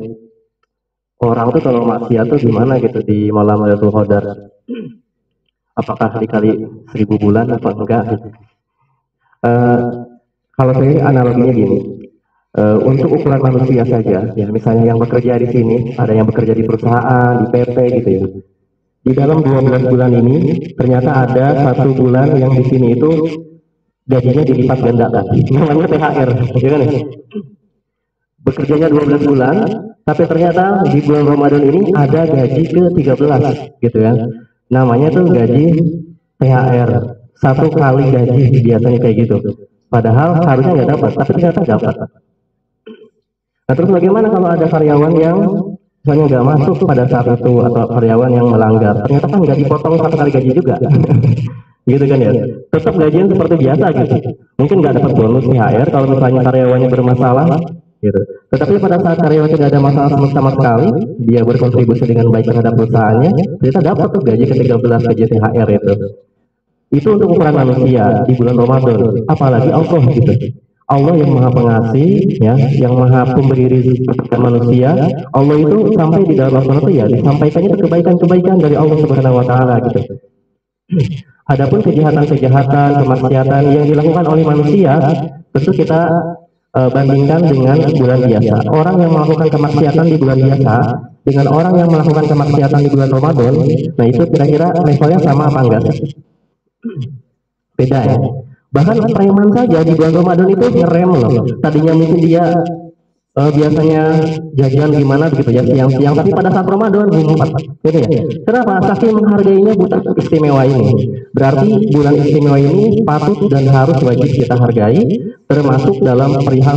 orang tuh kalau maksiat tuh gimana gitu di malam Lailatul Qadar, apakah dikali 1000 bulan apa enggak gitu. Kalau saya analoginya gini, untuk ukuran manusia saja ya, misalnya yang bekerja di sini, ada yang bekerja di perusahaan, di PT gitu ya, di dalam 12 bulan ini ternyata ada 1 bulan yang di sini itu gajinya dilipat gandakan, namanya THR gitu kan ya. Bekerjanya 12 bulan, tapi ternyata di bulan Ramadan ini ada gaji ke-13 gitu ya. Namanya tuh gaji THR, 1 kali gaji biasanya kayak gitu. Padahal harusnya nggak dapat, tapi ternyata dapat. Nah terus bagaimana kalau ada karyawan yang misalnya nggak masuk pada saat itu, atau karyawan yang melanggar, ternyata kan nggak dipotong 1 kali gaji juga. Gitu kan ya, tetap gajian seperti biasa gitu. Mungkin nggak dapat bonus THR kalau misalnya karyawannya bermasalah gitu. Tetapi pada saat karyawan tidak ada masalah sama sekali, dia berkontribusi dengan baik terhadap perusahaannya, ternyata dapat tuh gaji ke-13, gaji THR itu. Itu untuk ukuran manusia di bulan Ramadan, apalagi Allah gitu. Allah yang maha pengasih ya, yang maha pemberi rezeki kepada manusia. Allah itu sampai di dalam Al-Quran itu ya disampaikannya kebaikan-kebaikan dari Allah Subhanahu wa taala gitu. Adapun kejahatan-kejahatan, kemaksiatan yang dilakukan oleh manusia, tentu kita bandingkan dengan bulan biasa. Orang yang melakukan kemaksiatan di bulan biasa dengan orang yang melakukan kemaksiatan di bulan Ramadan, nah itu kira-kira levelnya sama apa enggak? Beda ya. Bahkan preman saja di bulan Ramadan itu ngerem loh. Tadinya mungkin dia biasanya jajan gimana begitu ya siang-siang, tapi pada saat Ramadan ngumpet gitu ya. Kenapa? Saking menghargainya bulan istimewa ini. Berarti bulan istimewa ini patut dan harus wajib kita hargai, termasuk dalam perihal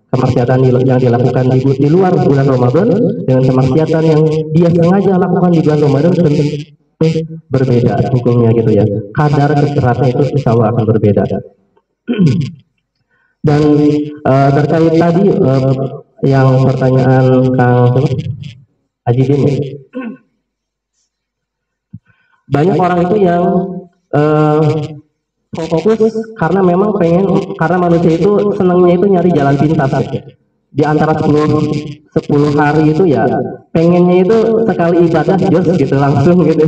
kemaksiatan yang dilakukan di luar bulan Ramadan dengan kemaksiatan yang dia sengaja lakukan di bulan Ramadan tentu berbeda hukumnya gitu ya. Kadar keseratnya itu insya Allah akan berbeda. Dan terkait tadi yang pertanyaan Kang Haji Din, banyak orang itu yang fokus karena memang karena manusia itu senangnya itu nyari jalan pintas ya. Di antara 10 hari itu ya pengennya itu sekali ibadah jos gitu langsung gitu.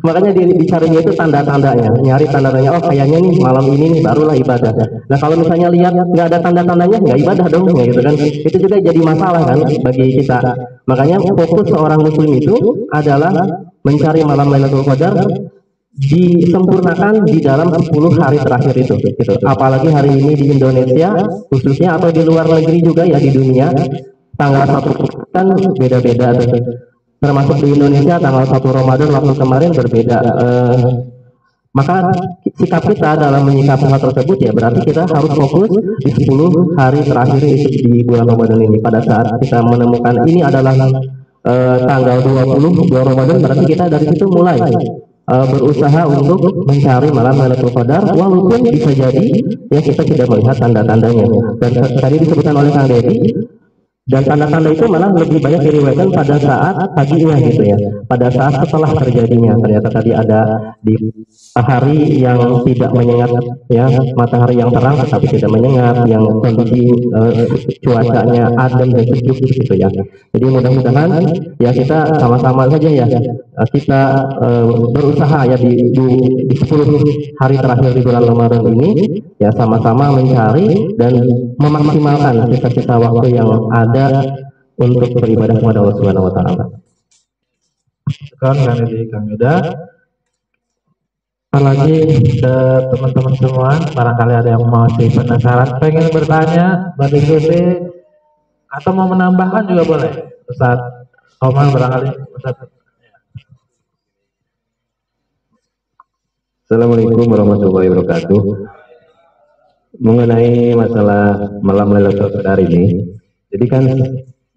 Makanya dicarinya itu tanda-tandanya, nyari tanda-tandanya, oh kayaknya nih malam ini nih barulah ibadah. Nah kalau misalnya lihat nggak ada tanda-tandanya, nggak ibadah dong ya gitu kan. Itu juga jadi masalah kan bagi kita. Makanya fokus seorang muslim itu adalah mencari malam Lailatul Qadar disempurnakan di dalam 10 hari terakhir itu gitu. Apalagi hari ini di Indonesia khususnya atau di luar negeri juga ya, di dunia tanggal 1 kan beda-beda tuh. termasuk di Indonesia tanggal 1 Ramadan waktu kemarin berbeda. Maka sikap kita dalam menyikapi hal tersebut ya berarti kita harus fokus di 10 hari terakhir di bulan Ramadan ini. Pada saat kita menemukan ini adalah tanggal 20 bulan Ramadan, berarti kita dari situ mulai berusaha untuk mencari malam Lailatul Qadar, walaupun bisa jadi ya kita tidak melihat tanda-tandanya. Dan tadi disebutkan oleh Kang Dedi, dan tanda-tanda itu malah lebih banyak diriwayatkan pada saat paginya gitu ya, pada saat setelah terjadinya. Ternyata tadi ada di hari yang tidak menyengat ya, matahari yang terang tetapi tidak menyengat, yang kondisi cuacanya adem dan sejuk gitu ya. Jadi mudah-mudahan ya kita sama-sama saja ya, kita berusaha ya di 10 hari terakhir di bulan Ramadan ini ya sama-sama mencari dan memaksimalkan sisa-sisa waktu yang ada untuk beribadah kepada Allah Subhanahu wa taala. Sekarang Kang Yuda, apalagi ke teman-teman semua, barangkali ada yang masih penasaran, pengen bertanya, berdiskusi, atau mau menambahkan juga boleh. Ustaz Komar barangkali. Ustaz. Assalamualaikum warahmatullahi wabarakatuh. Mengenai masalah malam Lailatul Qadar ini, jadi kan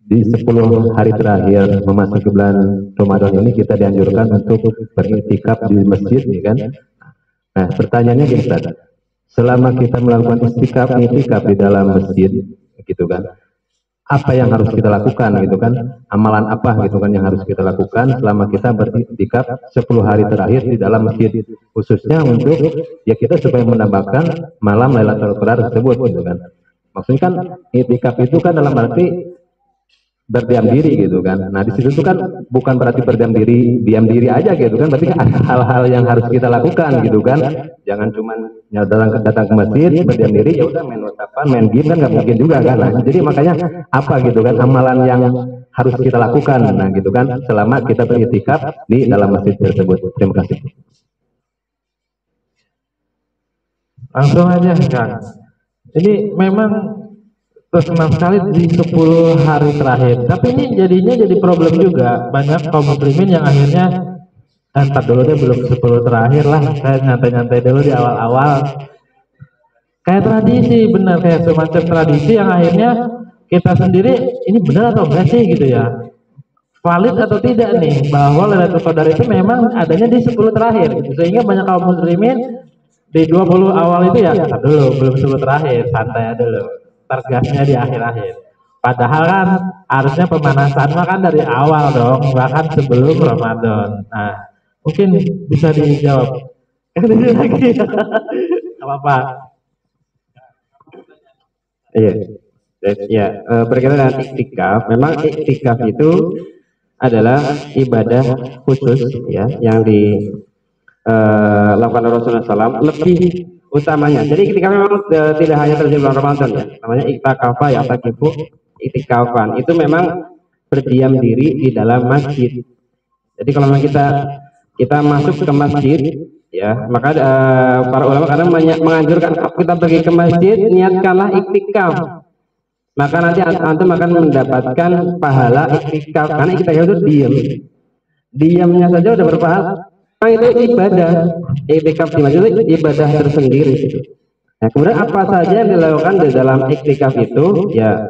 di 10 hari terakhir memasuki bulan Ramadan ini kita dianjurkan untuk beriktikaf di masjid, ya kan? Nah, pertanyaannya gini, Ustaz. Selama kita melakukan iktikaf di dalam masjid, gitu kan? Apa yang harus kita lakukan, gitu kan? Amalan apa, gitu kan, yang harus kita lakukan selama kita beriktikaf 10 hari terakhir di dalam masjid, khususnya untuk ya kita supaya menambahkan malam Lailatul Qadar tersebut, gitu kan? Maksudnya kan iktikaf itu kan dalam arti berdiam diri gitu kan. Nah di situ tuh kan bukan berarti berdiam diri, diam diri aja gitu kan. Berarti kan ada hal-hal yang harus kita lakukan gitu kan. Jangan cuma datang ke masjid berdiam diri ya udah main WhatsAppan, main game kan nggak mungkin juga kan. Nah, jadi makanya apa gitu kan amalan yang harus kita lakukan. Nah gitu kan selama kita beriktikaf di dalam masjid tersebut. Terima kasih. Langsung aja Kang. Ini memang senang sekali di 10 hari terakhir. Tapi ini jadinya jadi problem juga. Banyak kaum muslimin yang akhirnya entar dulu deh belum 10 terakhir lah. Saya nyantai-nyantai dulu di awal-awal. Kayak tradisi, benar kayak semacam tradisi yang akhirnya kita sendiri ini benar atau enggak sih gitu ya. Valid atau tidak nih bahwa Lailatul Qadar itu memang adanya di 10 terakhir gitu. Sehingga banyak kaum muslimin di 20 awal itu ya dulu belum 10 terakhir, santai dulu, tergasnya di akhir-akhir. Padahal kan harusnya pemanasan mah kan dari awal dong, bahkan sebelum Ramadan. Nah mungkin bisa dijawab lagi. Apa-apa. Iya, berkaitan dengan iktikaf, memang iktikaf itu adalah ibadah khusus ya yang lakukan Rasulullah SAW lebih utamanya. Jadi ketika memang tidak hanya terjadi bulan Ramadan ya, namanya iktikafa ya takifu iktikafan. Itu memang berdiam diri di dalam masjid. Jadi kalau memang kita masuk ke masjid ya, maka para ulama kadang menganjurkan kita pergi ke masjid niatkanlah iktikaf. Maka nanti antum akan mendapatkan pahala iktikaf karena iktikaf itu diam. Diamnya saja udah berpahala. Itu ibadah, iktikaf di masjid itu ibadah tersendiri. Nah, kemudian apa saja yang dilakukan di dalam iktikaf itu, ya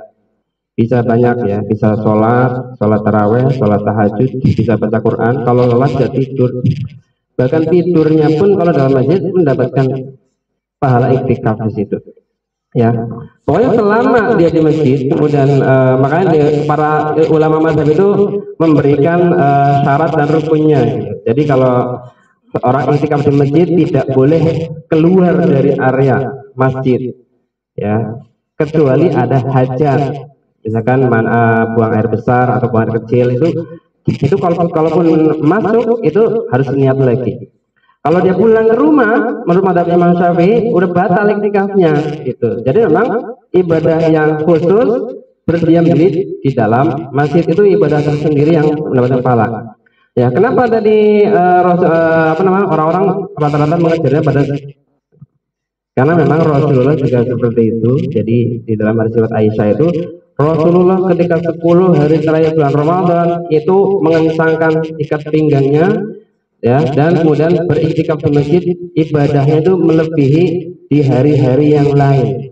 bisa banyak ya, bisa sholat taraweh, sholat tahajud, bisa baca Quran. Kalau lelah bisa tidur. Bahkan tidurnya pun kalau dalam masjid mendapatkan pahala iktikaf di situ. Ya, pokoknya selama dia di masjid, kemudian makanya para ulama mazhab itu memberikan syarat dan rukunnya. Jadi kalau orang iktikaf di masjid tidak boleh keluar dari area masjid, ya, kecuali ada hajat, misalkan buang air besar atau buang air kecil itu kalaupun masuk itu harus niat lagi. Kalau dia pulang ke rumah, menurut mazhab Imam Syafi'i udah batal iktikafnya gitu. Jadi memang ibadah yang khusus berdiam diri di dalam masjid itu ibadah tersendiri yang mendapatkan pahala. Ya, kenapa tadi orang-orang rata-rata mengajarnya pada karena memang Rasulullah juga seperti itu. Jadi di dalam riwayat Aisyah itu Rasulullah ketika 10 hari terakhir bulan Ramadan itu mengencangkan ikat pinggangnya, ya, dan kemudian beriktikaf di masjid. Ibadahnya itu melebihi di hari-hari yang lain.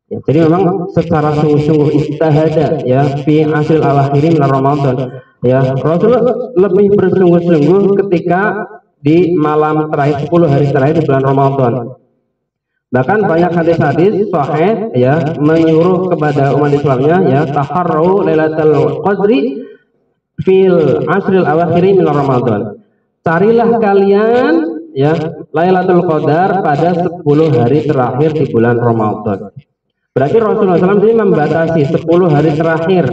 Ya, jadi memang secara sungguh-sungguh istihada, ya, fi asril awakhiri min Ramadan. Ya, Rasulullah lebih bersungguh-sungguh ketika di malam terakhir 10 hari terakhir di bulan Ramadan. Bahkan banyak hadis-hadis sahih, ya, menyuruh kepada umat Islamnya, ya, taharru lailatul qadri fil asril awakhiri min Ramadan. Carilah kalian, ya, Lailatul Qadar pada 10 hari terakhir di bulan Ramadan. Berarti Rasulullah SAW ini membatasi 10 hari terakhir.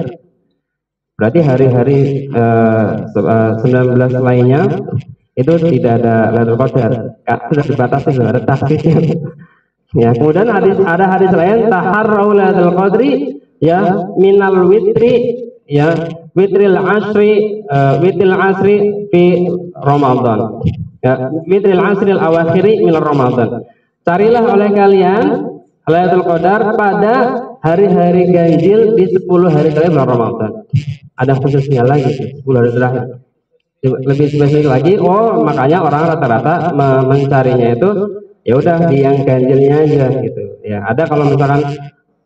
Berarti hari-hari 19 lainnya itu tidak ada Lailatul Qadar. Sudah dibatasi, sudah ada takhsisnya. Ya, kemudian ada hadis lain taharrau Lailatul Qadri, ya, minal witri, ya, witril asri fi Ramadan. Ya, witril asril awakhiri min Ramadan. Carilah oleh kalian Lailatul Qadar pada hari-hari ganjil di 10 hari terakhir bulan Ramadan. Ada khususnya lagi 10 hari terakhir. Lebih spesifik lagi, makanya orang rata-rata mencarinya itu ya udah di yang ganjilnya aja gitu. Ya, ada kalau misalkan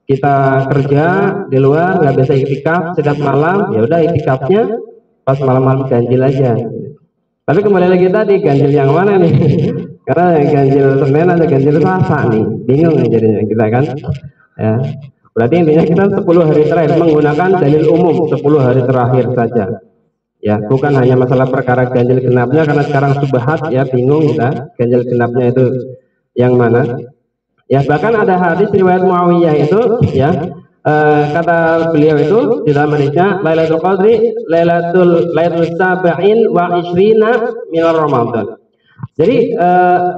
kita kerja di luar nggak bisa iktikaf setiap malam, ya udah iktikafnya pas malam-malam ganjil aja. Tapi kembali lagi tadi, ganjil yang mana nih? Karena ganjil Senin ada ganjil Selasa nih, bingung nih jadinya kita kan. Ya, berarti intinya kita 10 hari terakhir menggunakan dalil umum 10 hari terakhir saja. Ya, bukan hanya masalah perkara ganjil genapnya, karena sekarang subhat, ya, bingung kita ganjil genapnya itu yang mana. Ya, bahkan ada hadis riwayat Muawiyah itu, ya, kata beliau itu di dalam hadisnya Lailatul Qadri Lailatul sab'in wa ishrina min Ramadan. Jadi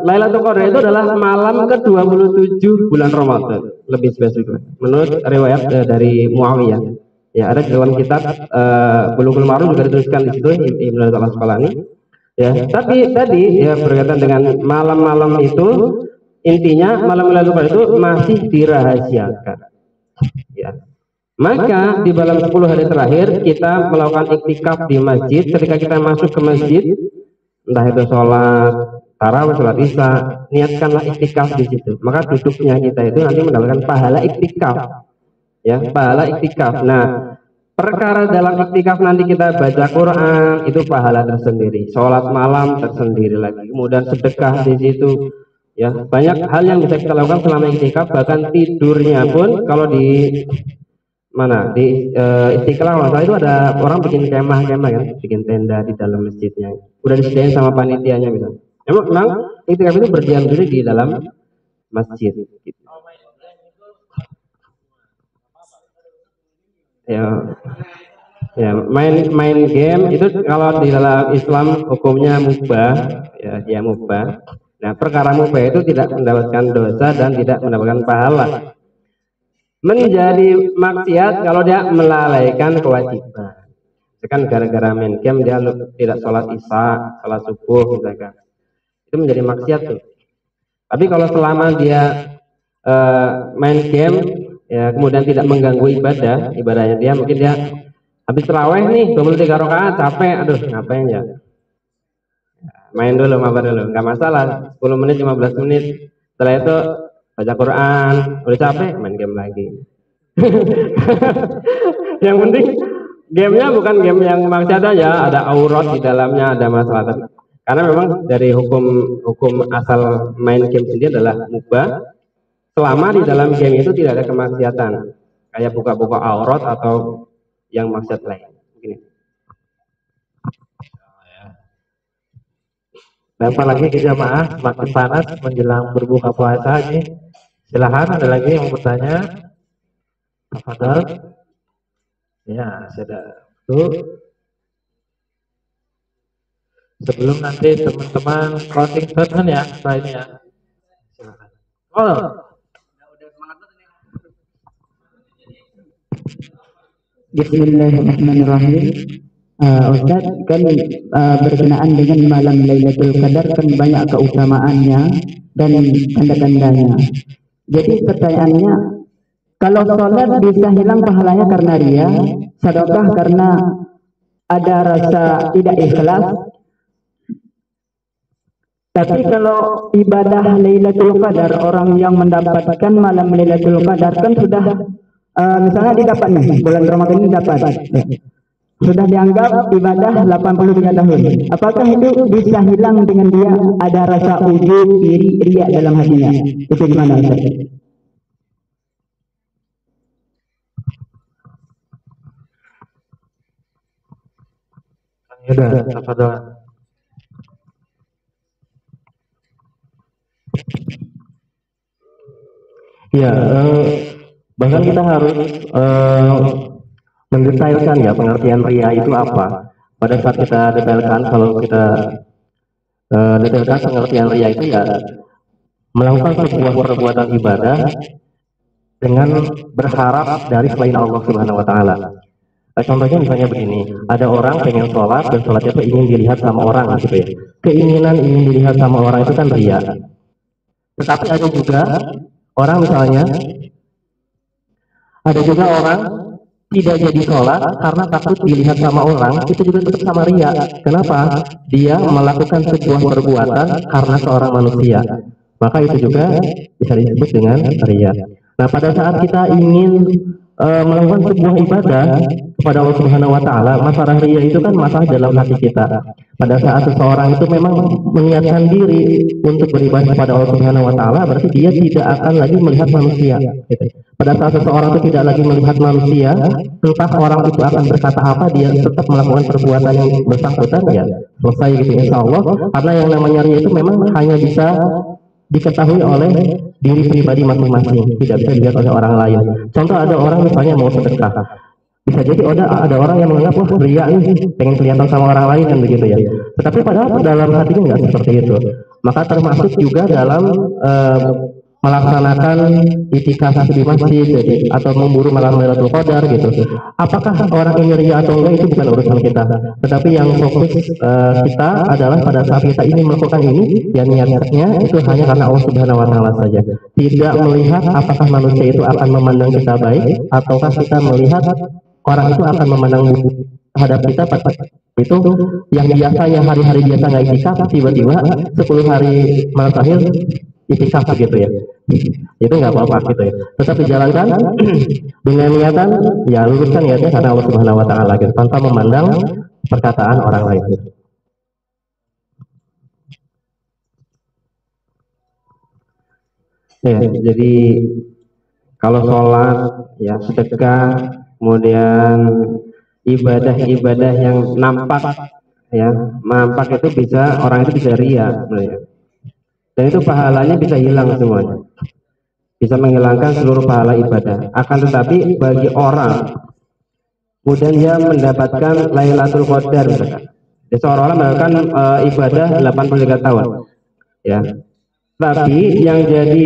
Lailatul Qadar itu adalah malam ke-27 bulan Ramadan, lebih spesifik menurut riwayat dari Muawiyah. Ya, ada dalam kitab Bulughul Maram juga dituliskan di situ Ibnu Al-Asqalani. Ya, tapi tadi, ya, berkaitan dengan malam-malam itu, intinya malam Lailatul Qadar itu masih dirahasiakan. Ya. Maka di dalam 10 hari terakhir kita melakukan iktikaf di masjid. Ketika kita masuk ke masjid, entah itu sholat tarawih, sholat isya, niatkanlah iktikaf di situ. Maka duduknya kita itu nanti mendapatkan pahala iktikaf. Ya, pahala iktikaf. Nah, perkara dalam iktikaf nanti kita baca Quran itu pahala tersendiri. Sholat malam tersendiri lagi. Kemudian sedekah di situ. Ya, banyak hal yang bisa kita lakukan selama iktikaf, bahkan tidurnya pun kalau di mana di Istiqlal masa itu ada orang bikin kemah kan, bikin tenda di dalam masjidnya. Udah disediain sama panitianya misalnya. Memang iktikaf itu berdiam diri di dalam masjid. Gitu. Ya, main game itu kalau di dalam Islam hukumnya mubah, ya, dia mubah. Nah, perkara mubah itu tidak mendapatkan dosa dan tidak mendapatkan pahala. Menjadi maksiat kalau dia melalaikan kewajiban. Misalkan gara-gara main game dia tidak sholat isya, sholat subuh misalkan. Itu menjadi maksiat tuh. Tapi kalau selama dia main game, ya, kemudian tidak mengganggu ibadahnya dia, mungkin dia habis tarawih nih 23 rakaat capek, aduh ngapain ya? Main dulu, mabar dulu, nggak masalah, 10 menit, 15 menit. Setelah itu baca Quran, udah capek, main game lagi. Yang penting gamenya bukan game yang maksiat aja, ada aurat di dalamnya, ada masalah. Karena memang dari hukum asal main game sendiri adalah mubah, selama di dalam game itu tidak ada kemaksiatan, kayak buka-buka aurat atau yang maksiat lain. Begini. Apalagi ke jamaah semakin panas menjelang berbuka puasa ini. Silahkan, ada lagi yang mau bertanya? Tafadhol. Ya, sudah. Tuh. Sebelum nanti teman-teman closing statement ya, setelah ini ya. Silakan. Oh. Bismillahirrahmanirrahim. Ustaz, kan berkenaan dengan malam Lailatul Qadar kan banyak keutamaannya dan tanda-tandanya. Jadi pertanyaannya, Kalau sholat bisa hilang pahalanya karena ria, sedekah karena ada rasa tidak ikhlas. Tapi kalau ibadah Lailatul Qadar, orang yang mendapatkan malam Lailatul Qadar kan sudah misalnya didapat nih, bulan Ramadan ini dapat, sudah dianggap ibadah 83 tahun. Apakah itu bisa hilang dengan dia ada rasa ujub, iri, riak dalam hatinya? Itu gimana Ustaz? Ya, bahkan kita harus mendetailkan ya pengertian ria itu apa. Pada saat kita detailkan, kalau kita detailkan pengertian ria itu ya melakukan sebuah perbuatan ibadah dengan berharap dari selain Allah Subhanahu Wa Taala. Contohnya misalnya begini, ada orang pengen sholat dan sholatnya itu ingin dilihat sama orang gitu ya. Keinginan ingin dilihat sama orang itu kan ria. Tetapi ada juga orang misalnya, ada juga orang tidak jadi sholat karena takut dilihat sama orang, itu juga tetap sama ria. Kenapa? Dia melakukan sebuah perbuatan karena seorang manusia. Maka itu juga bisa disebut dengan ria. Nah, pada saat kita ingin melakukan sebuah ibadah kepada Allah Subhanahu Wa Taala, masalah ria itu kan masalah dalam hati kita. Pada saat seseorang itu memang meniatkan diri untuk beribadah kepada Allah Subhanahu Wa Taala, berarti dia tidak akan lagi melihat manusia. Pada saat seseorang itu tidak lagi melihat manusia, entah orang itu akan berkata apa, dia tetap melakukan perbuatan yang bersangkutan, ya selesai gitu insya Allah. Karena yang namanya ria itu memang hanya bisa diketahui oleh diri pribadi masing-masing, tidak bisa dilihat oleh orang lain. Contoh, ada orang misalnya mau sedekah, bisa jadi ada orang yang menganggap wah ria nih, pengen kelihatan sama orang lain kan begitu ya. Tetapi padahal dalam hatinya nggak seperti itu. Maka termasuk juga dalam melaksanakan itikaf di masjid atau memburu malam Lailatul Qadar gitu. Apakah orang ini ria atau enggak itu bukan urusan kita. Tetapi yang fokus kita adalah pada saat kita ini melakukan ini, ya niatnya itu hanya karena Allah Subhanahu Wa Taala saja. Tidak melihat apakah manusia itu akan memandang kita baik ataukah kita melihat orang itu akan memandang terhadap kita itu yang biasanya hari-hari biasa nggak itikaf, tiba-tiba 10 hari malam terakhir itikaf gitu ya. Itu nggak apa-apa gitu ya. Tetap dijalankan dengan niatan, ya luruskan niatnya karena Allah Subhanahu Wa Taala gitu, tanpa memandang perkataan orang lain gitu. Ya, jadi kalau sholat, ya sedekah, kemudian ibadah-ibadah yang nampak, ya nampak itu bisa orang itu bisa ria sebenarnya. Dan itu pahalanya bisa hilang semuanya, bisa menghilangkan seluruh pahala ibadah. Akan tetapi bagi orang kemudian dia mendapatkan Lailatul Qadar misalkan, dia seolah-olah melakukan ibadah 83 tahun, ya. Tapi yang jadi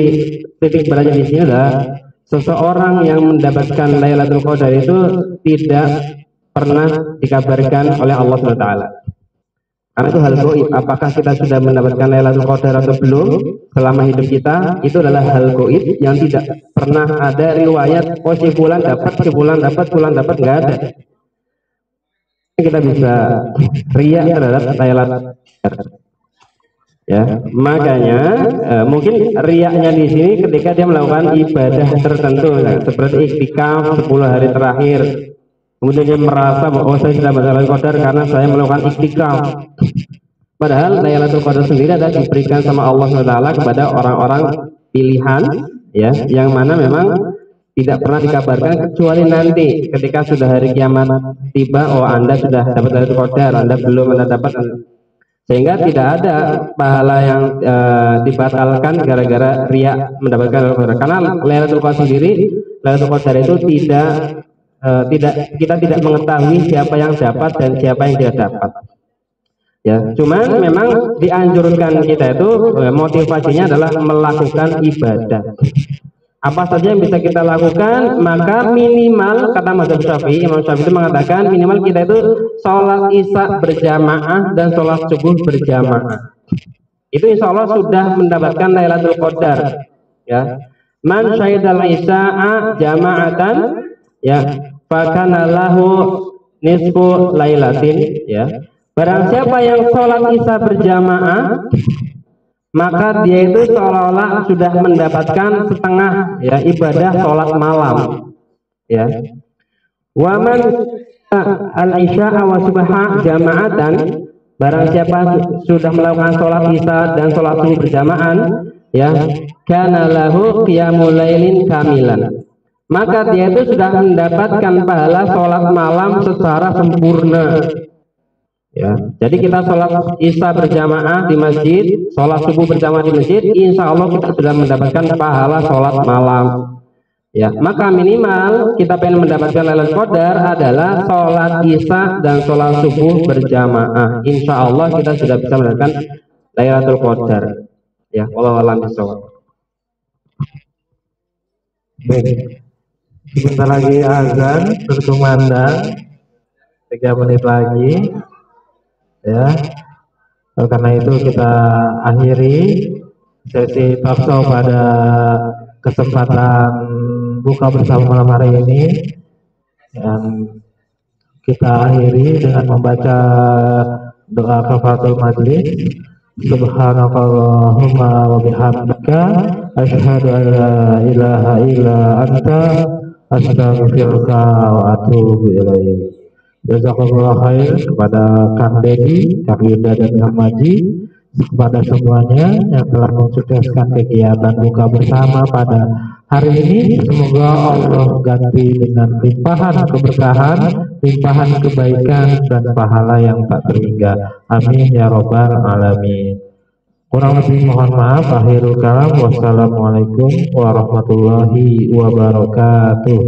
titik beratnya di sini adalah seseorang yang mendapatkan Lailatul Qadar itu tidak pernah dikabarkan oleh Allah SWT. Karena itu hal gaib. Apakah kita sudah mendapatkan Lailatul Qadar atau belum selama hidup kita, itu adalah hal gaib yang tidak pernah ada riwayat oh si fulan dapat, nggak ada. Kita bisa ria terhadap Lailatul Qadar. Ya, makanya mungkin riaknya di sini ketika dia melakukan ibadah tertentu, seperti iktikaf 10 hari terakhir. Kemudian dia merasa bahwa saya sudah Lailatul Qadar karena saya melakukan iktikaf. Padahal Lailatul Qadar sendiri adalah diberikan sama Allah SWT kepada orang-orang pilihan, ya, yang mana memang tidak pernah dikabarkan kecuali nanti ketika sudah hari kiamat tiba, oh Anda sudah dapat Lailatul Qadar, Anda belum, Anda dapat. Sehingga tidak ada pahala yang dibatalkan gara-gara ria mendapatkan Lailatul Qadar. Karena Lailatul Qadar sendiri, Lailatul Qadar itu kita tidak mengetahui siapa yang dapat dan siapa yang tidak dapat. Ya, cuman memang dianjurkan kita itu motivasinya adalah melakukan ibadah. Apa saja yang bisa kita lakukan, maka minimal kata mazhab Syafi'i, Imam Syafi'i itu mengatakan minimal kita itu sholat isya berjamaah dan sholat subuh berjamaah. Itu insya Allah sudah mendapatkan Lailatul Qadar. Ya. Man syahidal isya'a jama'atan ya fakana lahu nisfu lailatin ya. Barang siapa yang sholat isya berjamaah maka dia itu seolah-olah sudah mendapatkan setengah ya ibadah sholat malam ya. Wa man al-isya'a wa subha jama'atan, barang siapa sudah melakukan sholat isya dan sholat subuh berjamaah ya, kana lahu qiyamul lailin kamilan, maka dia itu sudah mendapatkan pahala sholat malam secara sempurna ya. Jadi kita sholat isya berjamaah di masjid, sholat subuh berjamaah di masjid, insya Allah kita sudah mendapatkan pahala sholat malam ya. Maka minimal kita pengen mendapatkan Lailatul Qadar adalah sholat isya dan sholat subuh berjamaah, insya Allah kita sudah bisa mendapatkan Lailatul Qadar ya. Wallahu a'lam bishawab. Baik, sebentar lagi azan berkumandang, 3 menit lagi ya. Karena itu kita akhiri sesi talkshow pada kesempatan buka bersama malam hari ini, dan kita akhiri dengan membaca doa kafaratul majlis. Subhanakallahumma wa bihamdika asyhadu an la ilaha illa anta astaghfiruka wa atubu ilaik. Jazakallahu khair kepada Kang Dedi, Kang Yuda dan Kang Maji, kepada semuanya yang telah mensukseskan kegiatan buka bersama pada hari ini. Semoga Allah ganti dengan limpahan keberkahan, limpahan kebaikan dan pahala yang tak terhingga. Amin ya robbal alamin. Kurang lebih mohon maaf. Akhirul kalam. Wassalamualaikum warahmatullahi wabarakatuh.